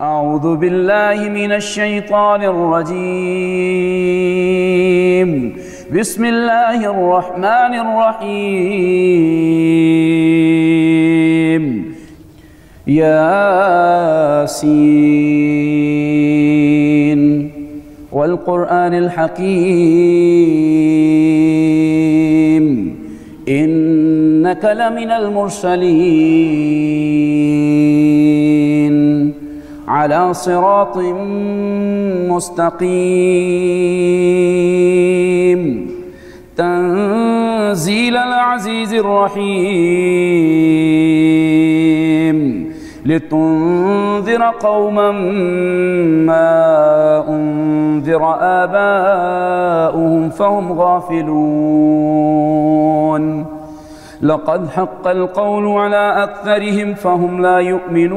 اعوذ باللہ من الشیطان الرجیم بسم اللہ الرحمن الرحیم یاسین والقرآن الحکیم انک لمن المرسلین على صراط مستقيم تنزيل العزيز الرحيم لتنذر قوما ما أنذر آباؤهم فهم غافلون لقد حق القول على أكثرهم فهم لا يؤمنون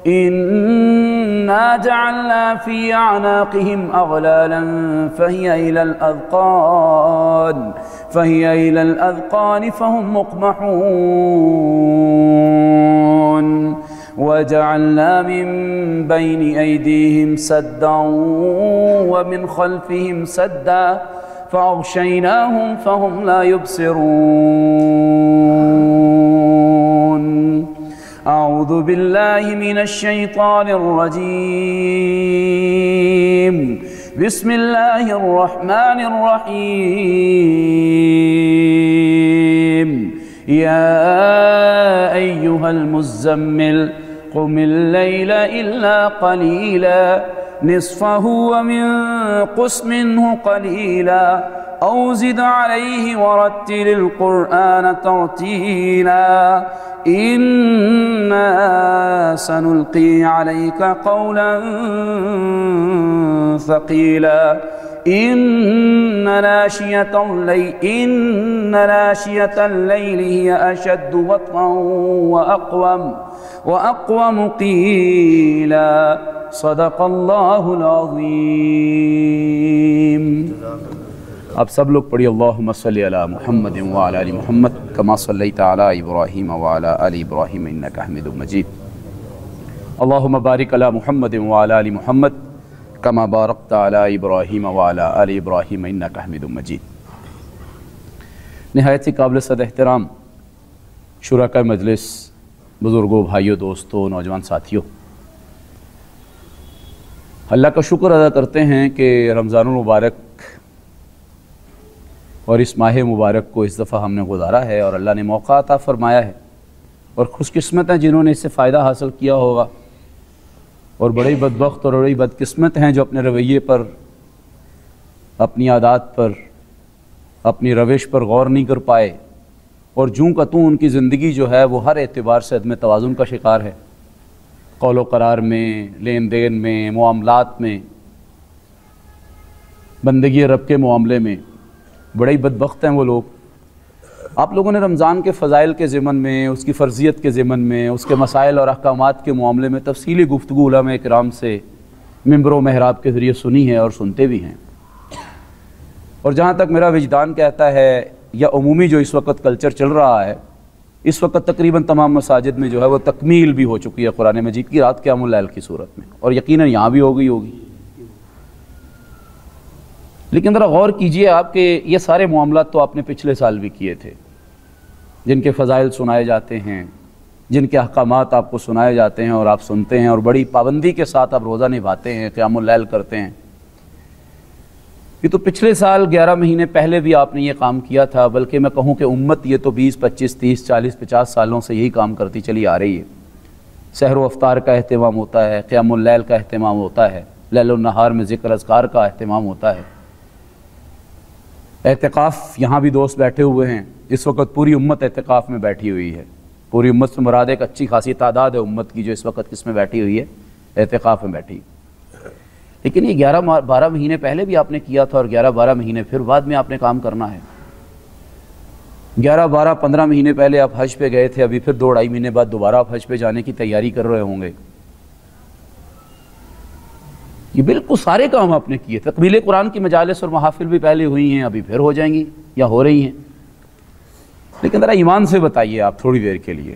إنا جعلنا في أعناقهم أغلالا فهي إلى الأذقان فهم مقمحون وجعلنا من بين أيديهم سدا ومن خلفهم سدا فأغشيناهم فهم لا يبصرون أعوذ بالله من الشيطان الرجيم بسم الله الرحمن الرحيم يا أيها المزمل قم الليل إلا قليلا نصفه وانقص منه قليلا أو زد عليه ورتل القرآن ترتيلا إنا سنلقي عليك قولا ثقيلا إن ناشية الليل هي أشد وطئا وأقوم قيلا صدق اللہ العظیم۔ اب سب لوگ پڑھی اللہم صلی علی محمد وعلی آل محمد کما صلیت علی ابراہیم وعلی آل ابراہیم انکا حمید مجید۔ اللہم بارک علی محمد وعلی آل محمد کما بارکت علی ابراہیم وعلی آل ابراہیم انکا حمید مجید۔ نہایت ہی قابل صد احترام شرکاء مجلس، بزرگوں، بھائیوں، دوستوں، نوجوان ساتھیوں، اللہ کا شکر ادا کرتے ہیں کہ رمضان المبارک اور اس ماہ مبارک کو اس دفعہ ہم نے گزارا ہے اور اللہ نے موقع عطا فرمایا ہے، اور خوش قسمت ہیں جنہوں نے اس سے فائدہ حاصل کیا ہوگا، اور بڑے بدبخت اور بڑی بدقسمت ہیں جو اپنے رویے پر، اپنی عادات پر، اپنی روش پر غور نہیں کر پائے، اور جوں کا توں ان کی زندگی جو ہے وہ ہر اعتبار سے عدم توازن کا شکار ہے، قول و قرار میں، لین دین میں، معاملات میں، بندگی رب کے معاملے میں بڑے بدبخت ہیں وہ لوگ۔ آپ لوگوں نے رمضان کے فضائل کے ضمن میں، اس کی فرضیت کے ضمن میں، اس کے مسائل اور احکامات کے معاملے میں تفصیلی گفتگو علماء کرام سے منبر و محراب کے ذریعے سنی ہے اور سنتے بھی ہیں، اور جہاں تک میرا وجدان کہتا ہے یا عمومی جو اس وقت کلچر چل رہا ہے، اس وقت تقریباً تمام مساجد میں جو ہے وہ تکمیل بھی ہو چکی ہے قرآن مجید کی رات قیام اللیل کی صورت میں، اور یقیناً یہاں بھی ہوگی۔ لیکن ذرا غور کیجئے آپ کہ یہ سارے معاملات تو آپ نے پچھلے سال بھی کیے تھے، جن کے فضائل سنائے جاتے ہیں، جن کے احکامات آپ کو سنائے جاتے ہیں اور آپ سنتے ہیں، اور بڑی پابندی کے ساتھ آپ روزہ نبھاتے ہیں، قیام اللیل کرتے ہیں۔ یہ تو پچھلے سال 11 مہینے پہلے بھی آپ نے یہ کام کیا تھا، بلکہ میں کہوں کہ امت یہ تو 20 25 30 40 50 سالوں سے یہی کام کرتی چلی آ رہی ہے۔ سحر و افطار کا اہتمام ہوتا ہے، قیام اللیل کا اہتمام ہوتا ہے، لیل و نہار میں ذکر اذکار کا اہتمام ہوتا ہے۔ اعتکاف، یہاں بھی دوست بیٹھے ہوئے ہیں، اس وقت پوری امت اعتکاف میں بیٹھی ہوئی ہے، پوری امت سے مراد ایک اچھی خاصی تعداد ہے امت کی جو اس وقت کس میں بیٹھی ہوئی ہے، اعتکاف میں بیٹھی۔ لیکن یہ 11-12 مہینے پہلے بھی آپ نے کیا تھا، اور 11-12 مہینے پھر بعد میں آپ نے کام کرنا ہے۔ 11-12-15 مہینے پہلے آپ حج پہ گئے تھے، ابھی پھر 2-2.5 مہینے بعد دوبارہ آپ حج پہ جانے کی تیاری کر رہے ہوں گے۔ یہ بالکل سارے کام آپ نے کیے۔ تکمیل قرآن کی مجالس اور محافل بھی پہلے ہوئی ہیں، ابھی پھر ہو جائیں گی یا ہو رہی ہیں۔ لیکن ذرا ایمان سے بتائیے آپ تھوڑی دیر کے لیے،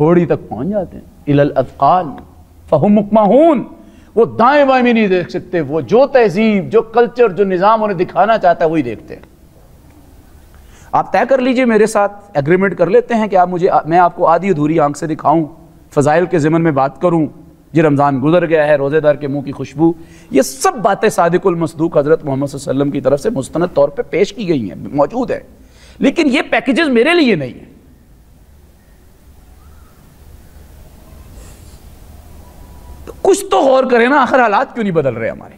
ہتھوڑی تک پہنچ جاتے ہیں، الی الاذقان فہم مقمحون، وہ دائیں بائیں بھی نہیں دیکھ سکتے، وہ جو تہذیب، جو کلچر، جو نظام انہیں دکھانا چاہتا ہے وہی دیکھتے ہیں۔ آپ طے کر لیجئے میرے ساتھ، ایگریمنٹ کر لیتے ہیں کہ میں آپ کو آدھی ادھوری آنکھ سے دکھاؤں، فضائل کے ضمن میں بات کروں، جی رمضان گزر گیا ہے، روزے دار کے منہ کی خوشبو، یہ سب باتیں صادق المصدوق حضرت محمد صلی اللہ علیہ وسلم کی طرف سے مستند طور پہ پیش کی گئی ہیں، موجود ہے، لیکن یہ پیکیجز میرے لیے نہیں ہیں۔ تو کچھ تو غور کریں نا، آخر حالات کیوں نہیں بدل رہے ہمارے؟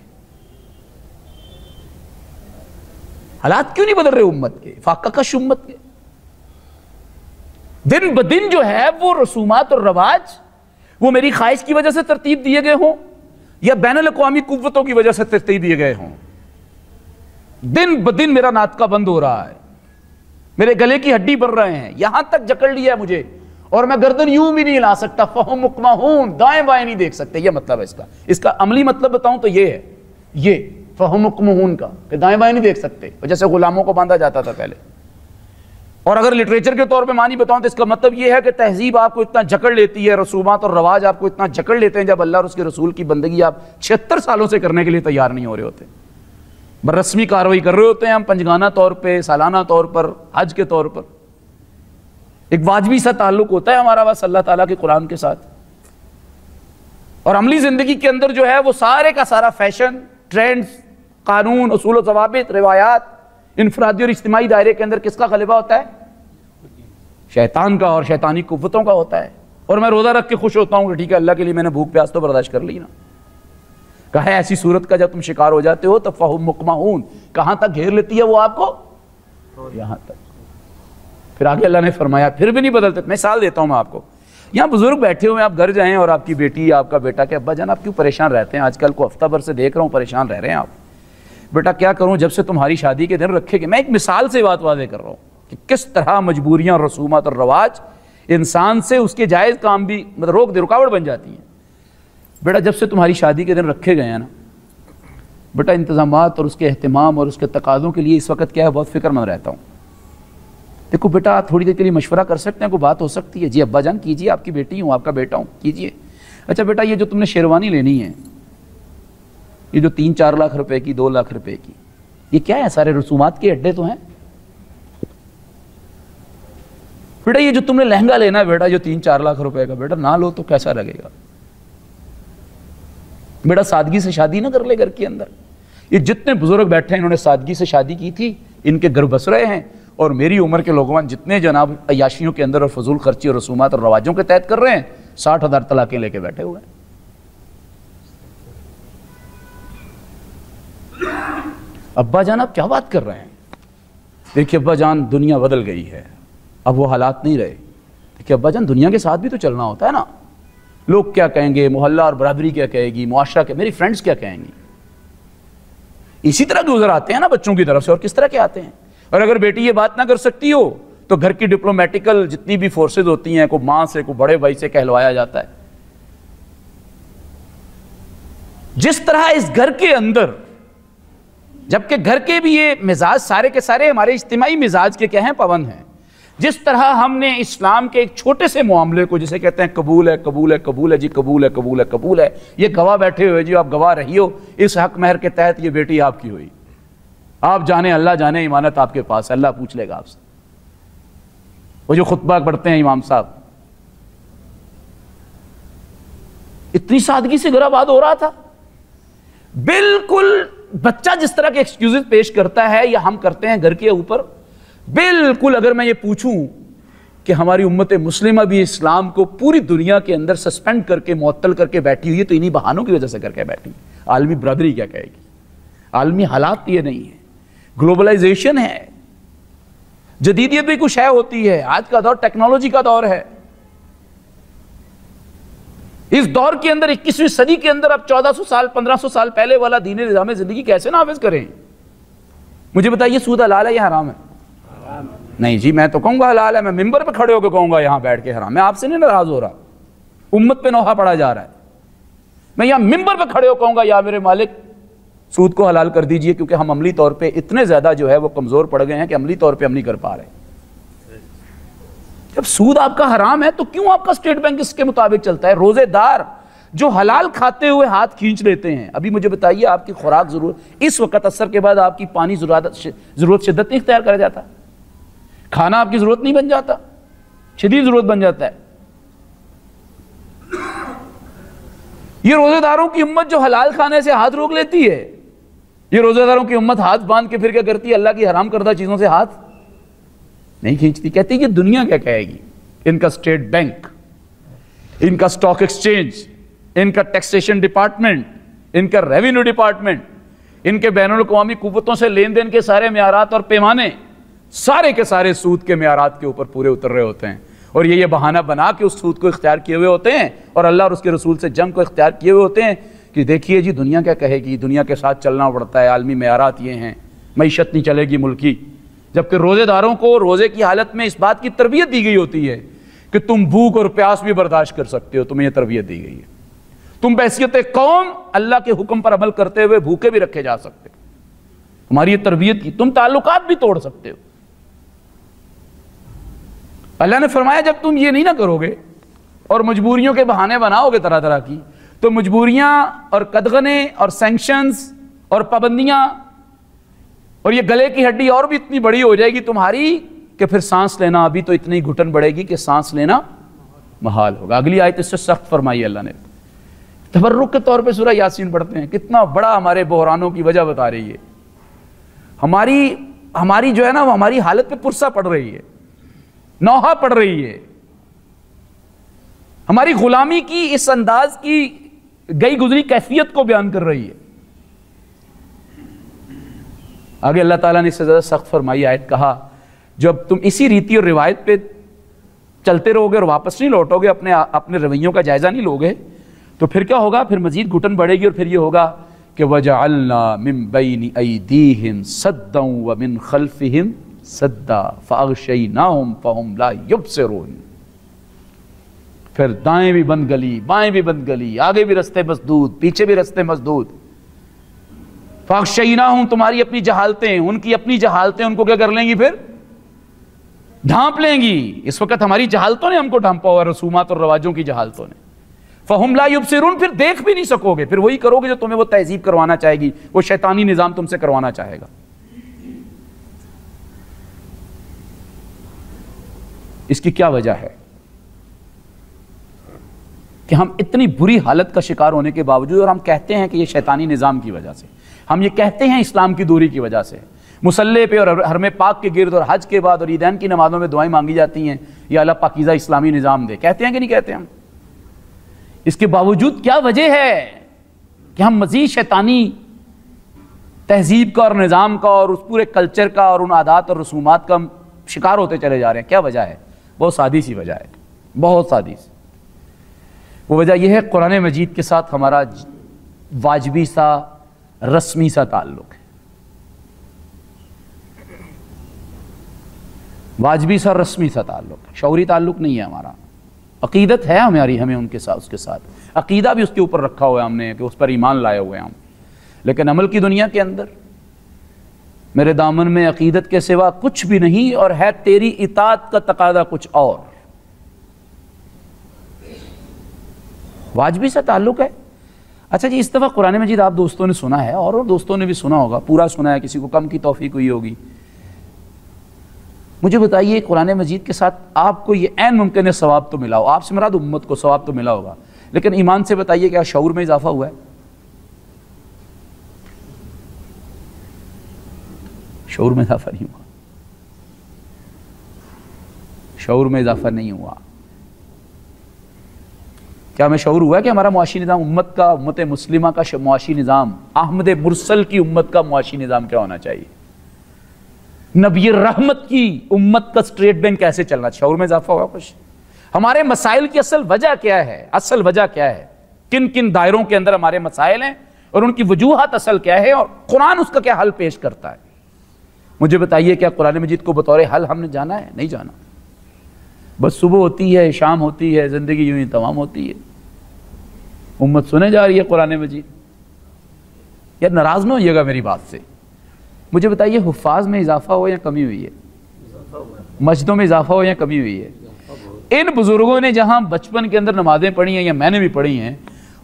حالات کیوں نہیں بدل رہے امت کے، فاقہ کش امت کے؟ دن بدن جو ہے وہ رسومات اور رواج وہ میری خواہش کی وجہ سے ترتیب دیے گئے ہوں یا بین الاقوامی قوتوں کی وجہ سے ترتیب دیے گئے ہوں، دن بدن میرا ناطقہ بند ہو رہا ہے، میرے گلے کی ہڈی بڑھ رہے ہیں، یہاں تک جکڑ لیا ہے مجھے، اور میں گردن یوں بھی نہیں ہلا سکتا، فہم مقمحون، دائیں بائیں نہیں دیکھ سکتے، یہ مطلب ہے اس کا عملی مطلب بتاؤں تو یہ ہے، یہ فہم مقمحون کا، کہ دائیں بائیں نہیں دیکھ سکتے، جیسے غلاموں کو باندھا جاتا تھا پہلے۔ اور اگر لٹریچر کے طور پہ معنی بتاؤں تو اس کا مطلب یہ ہے کہ تہذیب آپ کو اتنا جکڑ لیتی ہے، رسومات اور رواج آپ کو اتنا جکڑ لیتے ہیں، جب اللہ اور اس کے رسول کی بندگی آپ 76 سالوں سے کرنے کے لیے تیار نہیں ہو رہے ہوتے، برسمی کارروائی کر رہے ہوتے ہیں ہم پنجگانہ طور پہ، سالانہ طور پر، حج کے طور پر، ایک واجبی سا تعلق ہوتا ہے ہمارا بس اللہ تعالیٰ کے قرآن کے ساتھ، اور عملی زندگی کے اندر جو ہے وہ سارے کا سارا فیشن، ٹرینڈز، قانون، اصول و ضوابط، روایات، انفرادی اور اجتماعی دائرے کے اندر کس کا غلبہ ہوتا ہے؟ شیطان کا اور شیطانی قوتوں کا ہوتا ہے۔ اور میں روزہ رکھ کے خوش ہوتا ہوں کہ ٹھیک ہے اللہ کے لیے میں نے بھوک پیاس تو برداشت کر لی نا۔ کہا ہے ایسی صورت کا جب تم شکار ہو جاتے ہو تو فہم مقمحون، کہاں تک گھیر لیتی ہے وہ آپ کو؟ یہاں تک۔ پھر آگے اللہ نے فرمایا پھر بھی نہیں بدلتے۔ مثال دیتا ہوں میں آپ کو، یہاں بزرگ بیٹھے ہوئے ہیں، آپ گھر جائیں اور آپ کی بیٹی، آپ کا بیٹا کہ ابا جان آپ کیوں پریشان رہتے ہیں؟ آج کل کو ہفتہ بھر سے دیکھ رہا ہوں پریشان رہ رہے ہیں آپ۔ بیٹا کیا کروں، جب سے تمہاری شادی کے دن رکھے گئے، میں ایک مثال سے بات واضح کر رہا ہوں کہ کس طرح مجبوریاں اور رسومات اور رواج انسان سے اس کے جائز کام بھی رکاوٹ بن جاتی ہیں۔ بیٹا جب سے تمہاری شادی کے دن رکھے گئے ہیں نا بیٹا، انتظامات اور اس کے اہتمام اور اس کے تقاضوں کے لیے اس وقت کیا ہے بہت فکر مند رہتا ہوں۔ دیکھو بیٹا تھوڑی دیر کے لیے مشورہ کر سکتے ہیں، کوئی بات ہو سکتی ہے؟ جی ابا جان کیجیے، آپ کی بیٹی ہوں، آپ کا بیٹا ہوں، کیجیے۔ اچھا بیٹا یہ جو تم نے شیروانی لینی ہے، یہ جو 3-4 لاکھ روپے کی، 2 لاکھ روپے کی، یہ کیا ہے؟ سارے رسومات کے اڈے تو ہیں۔ بیٹا یہ جو تم نے لہنگا لینا ہے بیٹا، جو 3-4 لاکھ روپے کا، بیٹا نہ لو تو کیسا لگے گا؟ بیٹا سادگی سے شادی نہ کر لے گھر کے اندر۔ یہ جتنے بزرگ بیٹھے ہیں انہوں نے سادگی سے شادی کی تھی، ان کے گھر بس رہے ہیں، اور میری عمر کے لوگوں جتنے جناب عیاشیوں کے اندر اور فضول خرچی اور رسومات اور رواجوں کے تحت کر رہے ہیں، 60,000 طلاقیں لے کے بیٹھے ہوئے ہیں۔ ابا جان آپ کیا بات کر رہے ہیں؟ دیکھیے ابا جان دنیا بدل گئی ہے، اب وہ حالات نہیں رہے۔ دیکھیے ابا جان دنیا کے ساتھ بھی تو چلنا ہوتا ہے نا، لوگ کیا کہیں گے، محلہ اور برادری کیا کہے گی، معاشرہ کیا، میری فرینڈز کیا کہیں گی؟ اسی طرح کے گزر آتے ہیں نا بچوں کی طرف سے، اور کس طرح کے آتے ہیں۔ اور اگر بیٹی یہ بات نہ کر سکتی ہو تو گھر کی ڈپلومیٹیکل جتنی بھی فورسز ہوتی ہیں، کوئی ماں سے، کوئی بڑے بھائی سے کہلوایا جاتا ہے۔ جس طرح اس گھر کے اندر، جبکہ گھر کے بھی یہ مزاج سارے کے سارے ہمارے اجتماعی مزاج کے کیا ہیں؟ پابند ہیں۔ جس طرح ہم نے اسلام کے ایک چھوٹے سے معاملے کو جسے کہتے ہیں قبول ہے، قبول ہے، قبول ہے جی، قبول ہے، قبول ہے، قبول ہے، یہ گواہ بیٹھے ہوئے جی، آپ گواہ رہی ہو، اس حق مہر کے تحت یہ بیٹی آپ کی ہوئی، آپ جانے اللہ جانے، امانت آپ کے پاس، اللہ پوچھ لے گا آپ سے۔ وہ جو خطبہ پڑھتے ہیں امام صاحب، اتنی سادگی سے گھر آباد ہو رہا تھا۔ بالکل بچہ جس طرح کے ایکسکیوزز پیش کرتا ہے یا ہم کرتے ہیں گھر کے اوپر، بالکل اگر میں یہ پوچھوں کہ ہماری امت مسلمہ بھی اسلام کو پوری دنیا کے اندر سسپینڈ کر کے، معطل کر کے بیٹھی ہوئی ہے، تو انہی بہانوں کی وجہ سے کر کے بیٹھی۔ عالمی برادری کیا کہے گی؟ عالمی حالات یہ نہیں ہے، گلوبلائزیشن ہے، جدیدیت بھی کچھ ہے ہوتی ہے، آج کا دور ٹیکنالوجی کا دور ہے۔ اس دور کے اندر 21ویں صدی کے اندر اب 1400 سال 1500 سال پہلے والا دین نظام زندگی کیسے نافذ کریں؟ مجھے بتائیے سود حلال ہے یا حرام ہے؟ نہیں جی میں تو کہوں گا حلال ہے، میں ممبر پہ کھڑے ہو کے کہوں گا یہاں بیٹھ کے حرام۔ میں آپ سے نہیں ناراض ہو رہا، امت پہ نوحہ پڑا جا رہا ہے، میں یہاں ممبر پہ کھڑے ہو کہوں گا یا میرے مالک سود کو حلال کر دیجئے، کیونکہ ہم عملی طور پہ اتنے زیادہ جو ہے وہ کمزور پڑ گئے ہیں کہ عملی طور پہ ہم نہیں کر پا رہے۔ جب سود آپ کا حرام ہے تو کیوں آپ کا اسٹیٹ بینک اس کے مطابق چلتا ہے؟ روزے دار جو حلال کھاتے ہوئے ہاتھ کھینچ لیتے ہیں، ابھی مجھے بتائیے آپ کی خوراک ضرورت اس وقت عصر کے بعد آپ کی پانی ضرورت شدت نہیں اختیار کرا جاتا، کھانا آپ کی ضرورت نہیں بن جاتا، شدید ضرورت بن جاتا ہے۔ یہ روزے داروں کی امت جو حلال کھانے سے ہاتھ روک لیتی ہے، یہ روزے داروں کی امت ہاتھ باندھ کے پھر کیا کرتی ہے؟ اللہ کی حرام کردہ چیزوں سے ہاتھ نہیں کھینچتی، کہتی کہ دنیا کیا کہے گی، ان کا اسٹیٹ بینک، ان کا اسٹاک ایکسچینج، ان کا ٹیکسیشن ڈپارٹمنٹ، ان کا ریونیو ڈپارٹمنٹ، ان کے بین الاقوامی قوتوں سے لین دین کے سارے معیارات اور پیمانے سارے کے سارے سود کے معیارات کے اوپر پورے اتر رہے ہوتے ہیں، اور یہ بہانہ بنا کے اس سود کو اختیار کیے ہوئے ہوتے ہیں اور اللہ اور اس کے رسول سے جنگ کو اختیار کیے ہوئے ہوتے ہیں کہ دیکھیے جی دنیا کیا کہے گی، دنیا کے ساتھ چلنا پڑتا ہے، عالمی معیارات یہ ہیں، معیشت نہیں چلے گی ملکی۔ جبکہ روزے داروں کو روزے کی حالت میں اس بات کی تربیت دی گئی ہوتی ہے کہ تم بھوک اور پیاس بھی برداشت کر سکتے ہو، تمہیں یہ تربیت دی گئی ہے، تم بحیثیت قوم اللہ کے حکم پر عمل کرتے ہوئے بھوکے بھی رکھے جا سکتے ہو، تمہاری یہ تربیت کی، تم تعلقات بھی توڑ سکتے ہو۔ اللہ نے فرمایا جب تم یہ نہیں نہ کرو گے اور مجبوریوں کے بہانے بناؤ گے طرح طرح کی، تو مجبوریاں اور قدغنے اور سینکشنز اور پابندیاں اور یہ گلے کی ہڈی اور بھی اتنی بڑی ہو جائے گی تمہاری کہ پھر سانس لینا ابھی تو اتنی گھٹن بڑھے گی کہ سانس لینا محال ہوگا۔ اگلی آیت اس سے سخت فرمائی اللہ نے، تبرک کے طور پہ سورہ یاسین پڑھتے ہیں، کتنا بڑا ہمارے بحرانوں کی وجہ بتا رہی ہے، ہماری جو ہے نا وہ ہماری حالت پہ پرسہ پڑ رہی ہے، نوحہ پڑ رہی ہے، ہماری غلامی کی اس انداز کی گئی گزری کیفیت کو بیان کر رہی ہے۔ آگے اللہ تعالیٰ نے اس سے زیادہ سخت فرمائی آیت، کہا جب تم اسی ریتی اور روایت پہ چلتے رہو گے اور واپس نہیں لوٹو گے، اپنے رویوں کا جائزہ نہیں لوگے، تو پھر کیا ہوگا؟ پھر مزید گھٹن بڑھے گی اور پھر یہ ہوگا کہ وَجَعَلْنَا مِن بَيْنِ أَيْدِيهِمْ سَدًّا وَمِن خَلْفِهِمْ سَدًّا فَأَغْشَيْنَاهُمْ فَهُمْ لَا يُبْصِرُونَ، پھر دائیں بھی بند گلی، بائیں بھی بند گلی، آگے بھی رستے مسدود، پیچھے بھی رستے مسدود۔ فَأَغْشَيْنَاهُمْ، تمہاری اپنی جہالتیں، ان کی اپنی جہالتیں ان کو کیا کر لیں گی؟ پھر ڈھانپ لیں گی۔ اس وقت ہماری جہالتوں نے ہم کو ڈھانپا ہوا، رسومات اور رواجوں کی جہالتوں نے۔ فَهُمْ لَا يُبْصِرُونَ، پھر دیکھ بھی نہیں سکو گے، پھر وہی کرو گے جو تمہیں وہ تہذیب کروانا چاہے گی، وہ شیطانی نظام تم سے کروانا چاہے گا۔ اس کی کیا وجہ ہے کہ ہم اتنی بری حالت کا شکار ہونے کے باوجود، اور ہم کہتے ہیں کہ یہ شیطانی نظام کی وجہ سے، ہم یہ کہتے ہیں اسلام کی دوری کی وجہ سے، مصلی پہ اور حرم پاک کے گرد اور حج کے بعد اور عیدین کی نمازوں میں دعائیں مانگی جاتی ہیں یا اللہ پاکیزہ اسلامی نظام دے، کہتے ہیں کہ نہیں کہتے ہم؟ اس کے باوجود کیا وجہ ہے کہ ہم مزید شیطانی تہذیب کا اور نظام کا اور اس پورے کلچر کا اور ان عادات اور رسومات کا شکار ہوتے چلے جا رہے ہیں؟ کیا وجہ ہے؟ بہت سادی سی وجہ ہے، بہت سادی سی۔ وہ وجہ یہ ہے قرآن مجید کے ساتھ ہمارا واجبی سا رسمی سا تعلق ہے، واجبی سا رسمی سا تعلق ہے، شعوری تعلق نہیں ہے ہمارا۔ عقیدت ہے ہمیں ان کے ساتھ، اس کے ساتھ عقیدہ بھی اس کے اوپر رکھا ہوا ہے ہم نے کہ اس پر ایمان لائے ہوئے ہیں ہم، لیکن عمل کی دنیا کے اندر میرے دامن میں عقیدت کے سوا کچھ بھی نہیں، اور ہے تیری اطاعت کا تقاضا کچھ اور۔ واجبی سا تعلق ہے۔ اچھا جی، اس دفعہ قرآن مجید آپ دوستوں نے سنا ہے اور دوستوں نے بھی سنا ہوگا، پورا سنا ہے، کسی کو کم کی توفیق ہوئی ہوگی۔ مجھے بتائیے قرآن مجید کے ساتھ آپ کو یہ عین ممکن ہے ثواب تو ملا ہو، آپ سے مراد امت کو ثواب تو ملا ہوگا، لیکن ایمان سے بتائیے کیا شعور میں اضافہ ہوا ہے؟ شعور میں اضافہ نہیں ہوا، شعور میں اضافہ نہیں ہوا۔ کیا ہمیں شعور ہوا ہے کہ ہمارا معاشی نظام، امت مسلمہ کا معاشی نظام، احمد مرسل کی امت کا معاشی نظام کیا ہونا چاہیے؟ نبی رحمت کی امت کا اسٹیٹ بینک کیسے چلنا؟ شعور میں اضافہ ہوا کچھ؟ ہمارے مسائل کی اصل وجہ کیا ہے؟ اصل وجہ کیا ہے؟ کن کن دائروں کے اندر ہمارے مسائل ہیں اور ان کی وجوہات اصل کیا ہے، اور قرآن اس کا کیا حل پیش کرتا ہے؟ مجھے بتائیے کیا قرآن مجید کو بطور حل ہم نے جانا ہے؟ نہیں جانا۔ بس صبح ہوتی ہے، شام ہوتی ہے، زندگی یوں ہی تمام ہوتی ہے، امت سنے جا رہی ہے قرآن مجید۔ یار ناراض نہ ہوئیے گا میری بات سے، مجھے بتائیے حفاظ میں اضافہ ہو یا کمی ہوئی ہے؟ مسجدوں میں اضافہ ہو یا کمی ہوئی ہے؟ ان بزرگوں نے جہاں بچپن کے اندر نمازیں پڑھی ہیں یا میں نے بھی پڑھی ہیں،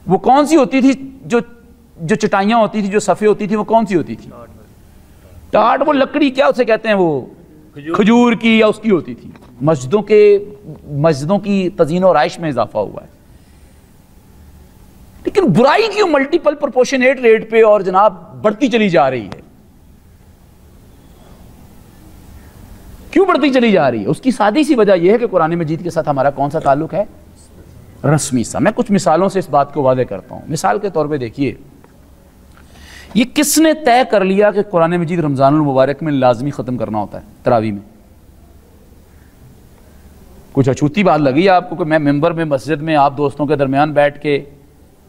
وہ کون سی ہوتی تھی؟ جو چٹائیاں ہوتی تھی، جو صفے ہوتی تھی، وہ کون سی ہوتی تھی؟ ٹاٹ، وہ لکڑی، کیا اسے کہتے ہیں، وہ کھجور کی یا اس کی ہوتی تھی۔ مسجدوں کی تزئین و آرائش میں اضافہ ہوا ہے، لیکن برائی کیوں ملٹیپل پرپورشنیٹ ریٹ پہ اور جناب بڑھتی چلی جا رہی ہے؟ کیوں بڑھتی چلی جا رہی ہے؟ اس کی سادی سی وجہ یہ ہے کہ قرآن مجید کے ساتھ ہمارا کون سا تعلق ہے؟ رسمی سا۔ میں کچھ مثالوں سے اس بات کو واضح کرتا ہوں۔ مثال کے طور پہ دیکھیے، یہ کس نے طے کر لیا کہ قرآن مجید رمضان المبارک میں لازمی ختم کرنا ہوتا ہے تراویح میں؟ کچھ اچھوتی بات لگی آپ کو کہ میں ممبر میں مسجد میں آپ دوستوں کے درمیان بیٹھ کے،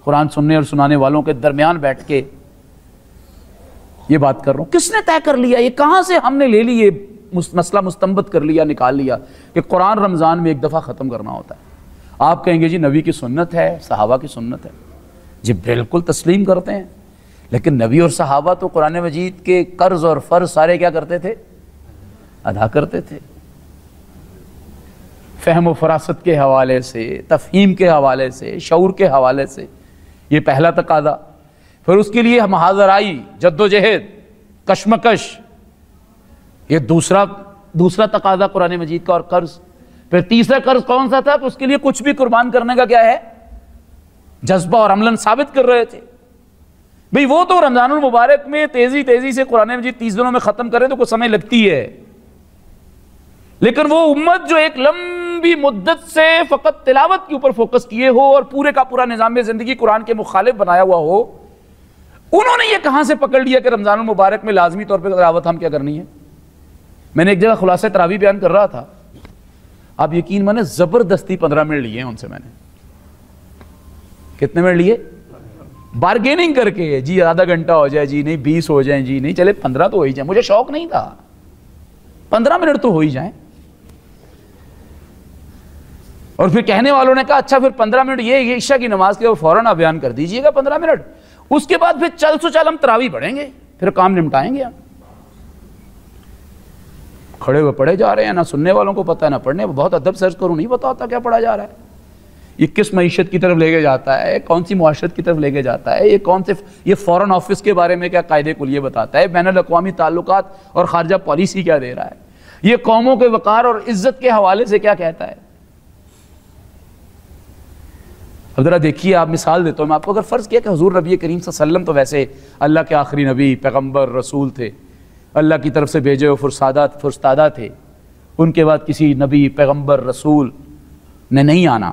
قرآن سننے اور سنانے والوں کے درمیان بیٹھ کے یہ بات کر رہا ہوں؟ کس نے طے کر لیا؟ یہ کہاں سے ہم نے لے لی؟ یہ مسئلہ مستنبط کر لیا، نکال لیا کہ قرآن رمضان میں ایک دفعہ ختم کرنا ہوتا ہے۔ آپ کہیں گے جی نبی کی سنت ہے، صحابہ کی سنت ہے۔ جی بالکل تسلیم کرتے ہیں، لیکن نبی اور صحابہ تو قرآن مجید کے قرض اور فرض سارے کیا کرتے تھے؟ ادا کرتے تھے۔ فہم و فراست کے حوالے سے، تفہیم کے حوالے سے، شعور کے حوالے سے، یہ پہلا تقاضا۔ پھر اس کے لیے حاضر آئی جد و جہد، کشمکش، یہ دوسرا تقاضا قرآن مجید کا، اور قرض۔ پھر تیسرا قرض کون سا تھا؟ کہ اس کے لیے کچھ بھی قربان کرنے کا کیا ہے؟ جذبہ اور عملاً ثابت کر رہے تھے۔ بھئی وہ تو رمضان المبارک میں تیزی سے قرآن مجید 30 دنوں میں ختم کرے تو کچھ سمے لگتی ہے، لیکن وہ امت جو ایک لمبی مدت سے فقط تلاوت کے اوپر فوکس کیے ہو اور پورے کا پورا نظام زندگی قرآن کے مخالف بنایا ہوا ہو، انہوں نے یہ کہاں سے پکڑ لیا کہ رمضان المبارک میں لازمی طور پہ تلاوت ہم کیا کرنی ہے؟ میں نے ایک جگہ خلاصہ تراویح بیان کر رہا تھا، آپ یقین مانیں زبردستی 15 منٹ لیے ہیں ان سے میں نے۔ کتنے منٹ لیے؟ بارگیننگ کر کے، جی آدھا گھنٹہ ہو جائے، جی نہیں 20 ہو جائیں، جی نہیں چلے 15 تو ہو ہی جائیں۔ مجھے شوق نہیں تھا، 15 منٹ تو ہو ہی جائیں۔ اور پھر کہنے والوں نے کہا اچھا پھر 15 منٹ یہ عشاء کی نماز کے فوراً آپ بیان کر دیجئے گا 15 منٹ، اس کے بعد پھر چل ہم تراویح پڑھیں گے، پھر کام نمٹائیں گے ہم۔ کھڑے ہوئے پڑھے جا رہے ہیں، نہ سننے والوں کو پتہ ہے نہ پڑھنے، بہت ادب سرچ کروں نہیں پتا ہوتا کیا پڑھا جا رہا ہے، یہ کس معیشت کی طرف لے کے جاتا ہے، کون سی معاشرت کی طرف لے کے جاتا ہے، یہ فورن آفس کے بارے میں کیا قاعدے کلیے بتاتا ہے، بین الاقوامی تعلقات اور خارجہ پالیسی کیا دے رہا ہے، یہ قوموں کے وقار اور عزت کے حوالے سے کیا کہتا ہے۔ اب ذرا دیکھیے، آپ مثال دیتا ہوں میں آپ کو، اگر فرض کیا کہ حضور نبی کریم صلی اللہ علیہ وسلم تو ویسے اللہ کے آخری نبی، پیغمبر، رسول تھے، اللہ کی طرف سے بھیجے ہوئے فرستادہ تھے، ان کے بعد کسی نبی، پیغمبر، رسول نے نہیں آنا،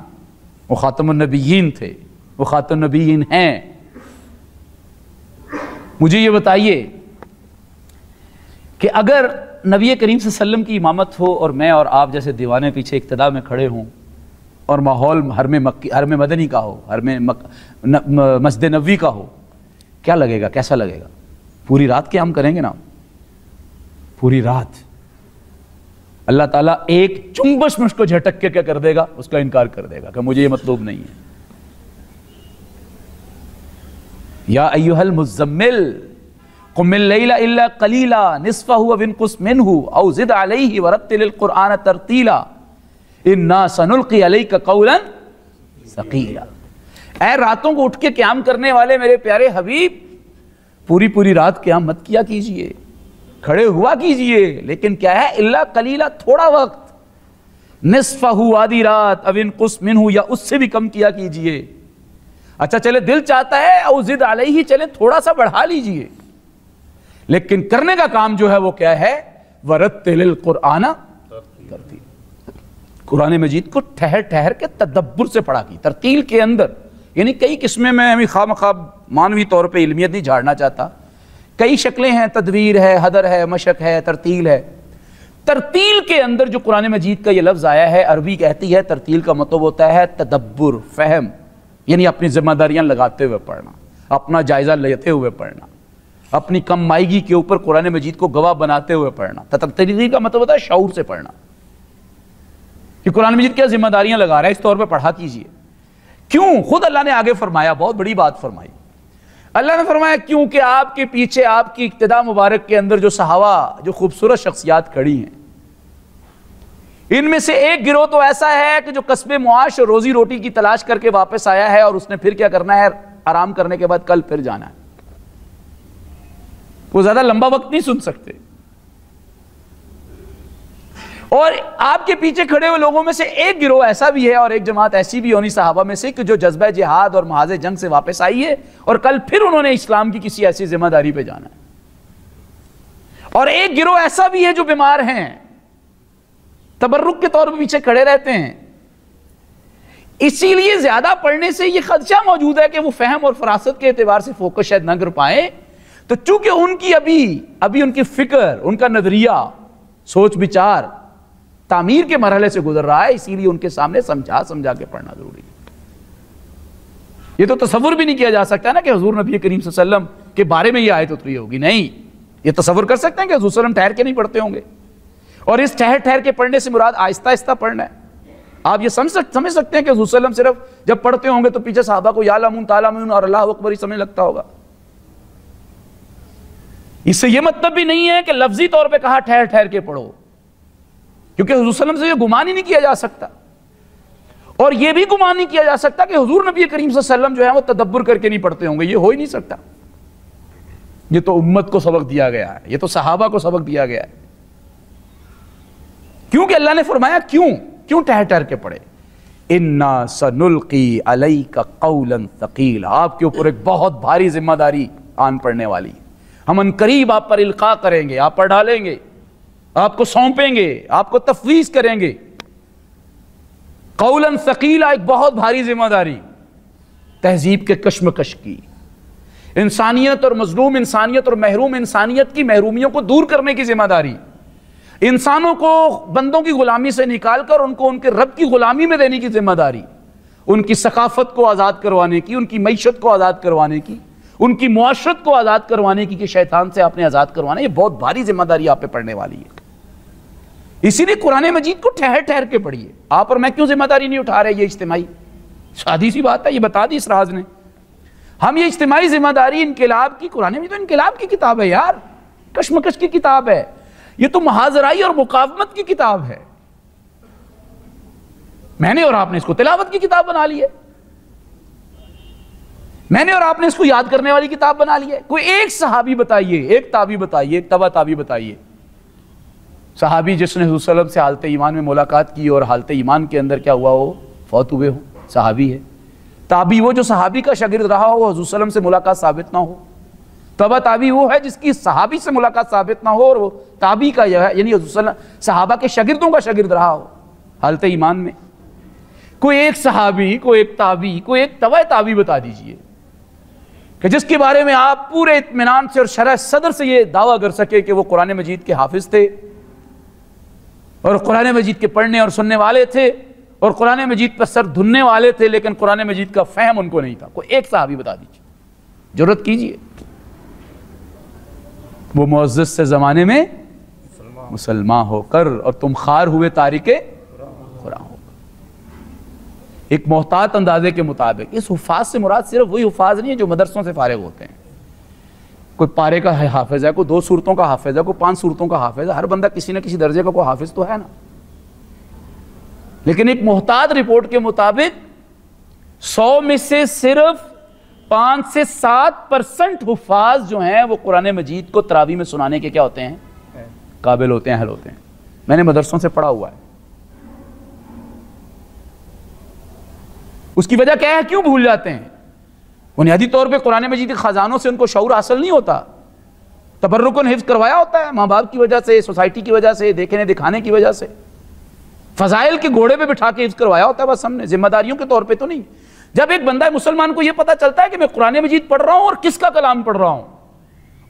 وہ خاتم النبیین تھے، وہ خاتم النبیین ہیں۔ مجھے یہ بتائیے کہ اگر نبی کریم صلی اللہ علیہ وسلم کی امامت ہو اور میں اور آپ جیسے دیوانے پیچھے اقتداء میں کھڑے ہوں اور ماحول حرم مدنی کا ہو، حرم مسجد نبوی کا ہو، کیا لگے گا؟ کیسا لگے گا؟ پوری رات قیام کریں گے نا، پوری رات۔ اللہ تعالیٰ ایک چنبش مجھ کو جھٹک کے کیا کر دے گا؟ اس کا انکار کر دے گا کہ مجھے یہ مطلوب نہیں ہے۔ یا ایھا المزمل قم اللیل الا قلیلا نصفہ او انقص منہ او زد علیہ ورتل القرآن ترتیلا انا سنلقی علیک قولا ثقیلا۔ اے راتوں کو اٹھ کے قیام کرنے والے میرے پیارے حبیب، پوری رات قیام مت کیا کیجئے، کھڑے ہوا کیجئے، لیکن کیا ہے؟ الا قلیلا، تھوڑا وقت، نصفہ آدھی رات، او انقص منہ، یا اس سے بھی کم کیا کیجئے۔ اچھا چلے دل چاہتا ہے او زد علیہ، چلے تھوڑا سا بڑھا لیجئے، لیکن کرنے کا کام جو ہے وہ کیا ہے؟ ورتل القرآن ترتیلا، قرآن مجید کو ٹھہر ٹھہر کے تدبر سے پڑھا کی، ترتیل کے اندر، یعنی کئی قسمیں میں ہمیں خواہ مخواہ مانوی طور پہ علمیت نہیں جھاڑنا چاہتا، کئی شکلیں ہیں، تدویر ہے، حدر ہے، مشق ہے، ترتیل ہے۔ ترتیل کے اندر جو قرآن مجید کا یہ لفظ آیا ہے، عربی کہتی ہے ترتیل کا مطلب ہوتا ہے تدبر، فہم، یعنی اپنی ذمہ داریاں لگاتے ہوئے پڑھنا، اپنا جائزہ لیتے ہوئے پڑھنا، اپنی کم مائیگی کے اوپر قرآن مجید کو گواہ بناتے ہوئے پڑھنا۔ ترتیل کا مطلب ہوتا ہے شعور سے پڑھنا، کہ قرآن مجید کیا ذمہ داریاں لگا رہا ہے، اس طور پہ پڑھا کیجئے۔ کیوں؟ خود اللہ نے آگے فرمایا، بہت بڑی بات فرمائی، اللہ نے فرمایا کیونکہ آپ کے پیچھے آپ کی اقتداء مبارک کے اندر جو صحابہ، جو خوبصورت شخصیات کھڑی ہیں، ان میں سے ایک گروہ تو ایسا ہے کہ جو کسب معاش اور روزی روٹی کی تلاش کر کے واپس آیا ہے، اور اس نے پھر کیا کرنا ہے، آرام کرنے کے بعد کل پھر جانا ہے. وہ زیادہ لمبا وقت نہیں سن سکتے. اور آپ کے پیچھے کھڑے ہوئے لوگوں میں سے ایک گروہ ایسا بھی ہے اور ایک جماعت ایسی بھی ہونی صحابہ میں سے کہ جو جذبہ جہاد اور محاذ جنگ سے واپس آئی ہے اور کل پھر انہوں نے اسلام کی کسی ایسی ذمہ داری پہ جانا ہے. اور ایک گروہ ایسا بھی ہے جو بیمار ہیں، تبرک کے طور پہ پیچھے کھڑے رہتے ہیں. اسی لیے زیادہ پڑھنے سے یہ خدشہ موجود ہے کہ وہ فہم اور فراست کے اعتبار سے فوکس شاید نہ کر پائیں. تو چونکہ ان کی ابھی ان کی فکر، ان کا نظریہ، سوچ بچار تعمیر کے مرحلے سے گزر رہا ہے، اسی لیے ان کے سامنے سمجھا کے پڑھنا ضروری ہے. یہ تو تصور بھی نہیں کیا جا سکتا نا کہ حضور نبی کریم صلی اللہ علیہ وسلم کے بارے میں یہ آیت اتری ہوگی. نہیں، یہ تصور کر سکتے ہیں کہ حضور صلی اللہ علیہ وسلم ٹھہر کے نہیں پڑھتے ہوں گے. اور اس ٹھہر کے پڑھنے سے مراد آہستہ آہستہ پڑھنا ہے. آپ یہ سمجھ سکتے ہیں کہ حضور صلی اللہ علیہ وسلم صرف جب پڑھتے ہوں گے تو پیچھے صحابہ کو یا لمون تالمون اور اللہ اکبر ہی سمجھ لگتا ہوگا. اس سے یہ مطلب بھی نہیں ہے کہ لفظی طور پہ کہا ٹھہر کے پڑھو، کیونکہ حضور صلی اللہ علیہ وسلم سے یہ گمان ہی نہیں کیا جا سکتا. اور یہ بھی گمان نہیں کیا جا سکتا کہ حضور نبی کریم صلی اللہ علیہ وسلم جو ہے وہ تدبر کر کے نہیں پڑھتے ہوں گے. یہ ہو ہی نہیں سکتا. یہ تو امت کو سبق دیا گیا ہے، یہ تو صحابہ کو سبق دیا گیا ہے. کیونکہ اللہ نے فرمایا کیوں ٹھہر کے پڑھے. اِنَّا سَنُلْقِي عَلَيْكَ قَوْلًا ثَقِيلًا، آپ کے اوپر ایک بہت بھاری ذمہ داری آن پڑنے والی ہے. ہم ان قریب آپ پر القاء کریں گے، آپ پر ڈالیں گے، آپ کو سونپیں گے، آپ کو تفویض کریں گے. قولاً ثقیلا، ایک بہت بھاری ذمہ داری تہذیب کے کشمکش کی، انسانیت اور مظلوم انسانیت اور محروم انسانیت کی محرومیوں کو دور کرنے کی ذمہ داری، انسانوں کو بندوں کی غلامی سے نکال کر ان کو ان کے رب کی غلامی میں دینے کی ذمہ داری، ان کی ثقافت کو آزاد کروانے کی، ان کی معیشت کو آزاد کروانے کی، ان کی معاشرت کو آزاد کروانے کی کہ شیطان سے آپ نے آزاد کروانا. یہ بہت بھاری ذمہ داری آپ پہ پڑنے والی ہے. اسی لیے قرآن مجید کو ٹھہر کے پڑھیے. آپ اور میں کیوں ذمہ داری نہیں اٹھا رہے؟ یہ اجتماعی سادی سی بات ہے، یہ بتا دی اس راز نے. ہم یہ اجتماعی ذمہ داری انقلاب کی، قرآن مجید تو انقلاب کی کتاب ہے یار، کشمکش کی کتاب ہے. یہ تو محاذرائی اور مقاومت کی کتاب ہے. میں نے اور آپ نے اس کو تلاوت کی کتاب بنا لی ہے. میں نے اور آپ نے اس کو یاد کرنے والی کتاب بنا لی ہے. کوئی ایک صحابی بتائیے، ایک تابعی بتائیے، ایک تبع تابعی بتائیے، صحابی جس نے حضور صلی اللہ علیہ وسلم سے حالت ایمان میں ملاقات کی اور حالت ایمان کے اندر کیا ہوا ہو، فوت ہوئے ہو، صحابی ہے. تابعی وہ جو صحابی کا شاگرد رہا ہو، حضور صلی اللہ علیہ وسلم سے ملاقات ثابت نہ ہو. تبع تابعی وہ ہے جس کی صحابی سے ملاقات ثابت نہ ہو اور وہ تابعی کا یعنی حضور صلی اللہ علیہ وسلم صحابہ کے شاگردوں کا شاگرد رہا ہو حالت ایمان میں. کوئی ایک صحابی، کوئی ایک تابعی، کوئی ایک تبع تابعی بتا دیجئے کہ جس کے بارے میں آپ پورے اطمینان سے اور شرح صدر سے یہ دعویٰ کر سکے کہ وہ قرآن مجید کے حافظ تھے اور قرآن مجید کے پڑھنے اور سننے والے تھے اور قرآن مجید پر سر دھننے والے تھے، لیکن قرآن مجید کا فہم ان کو نہیں تھا. کوئی ایک صحابی بتا دیجیے، جرأت کیجیے. وہ معزز سے زمانے میں مسلمان ہو کر اور تم خار ہوئے تارک قرآن ہو کر. ایک محتاط اندازے کے مطابق اس حفاظ سے مراد صرف وہی حفاظ نہیں ہے جو مدرسوں سے فارغ ہوتے ہیں. کوئی پارے کا حافظ ہے، کوئی 2 سورتوں کا حافظ ہے، کوئی 5 سورتوں کا حافظ ہے. ہر بندہ کسی نہ کسی درجے کا کوئی حافظ تو ہے نا. لیکن ایک محتاط رپورٹ کے مطابق 100 میں سے صرف 5 سے 7% حفاظ جو ہیں وہ قرآن مجید کو تراویح میں سنانے کے کیا ہوتے ہیں؟ قابل ہوتے ہیں، اہل ہوتے ہیں. میں نے مدرسوں سے پڑھا ہوا ہے. اس کی وجہ کیا ہے؟ کیوں بھول جاتے ہیں؟ بنیادی طور پہ قرآن مجید کے خزانوں سے ان کو شعور حاصل نہیں ہوتا. تبرکن حفظ کروایا ہوتا ہے ماں باپ کی وجہ سے، سوسائٹی کی وجہ سے، دیکھنے دکھانے کی وجہ سے، فضائل کے گھوڑے پہ بٹھا کے حفظ کروایا ہوتا ہے بس ہم نے، ذمہ داریوں کے طور پہ تو نہیں. جب ایک بندہ مسلمان کو یہ پتا چلتا ہے کہ میں قرآن مجید پڑھ رہا ہوں اور کس کا کلام پڑھ رہا ہوں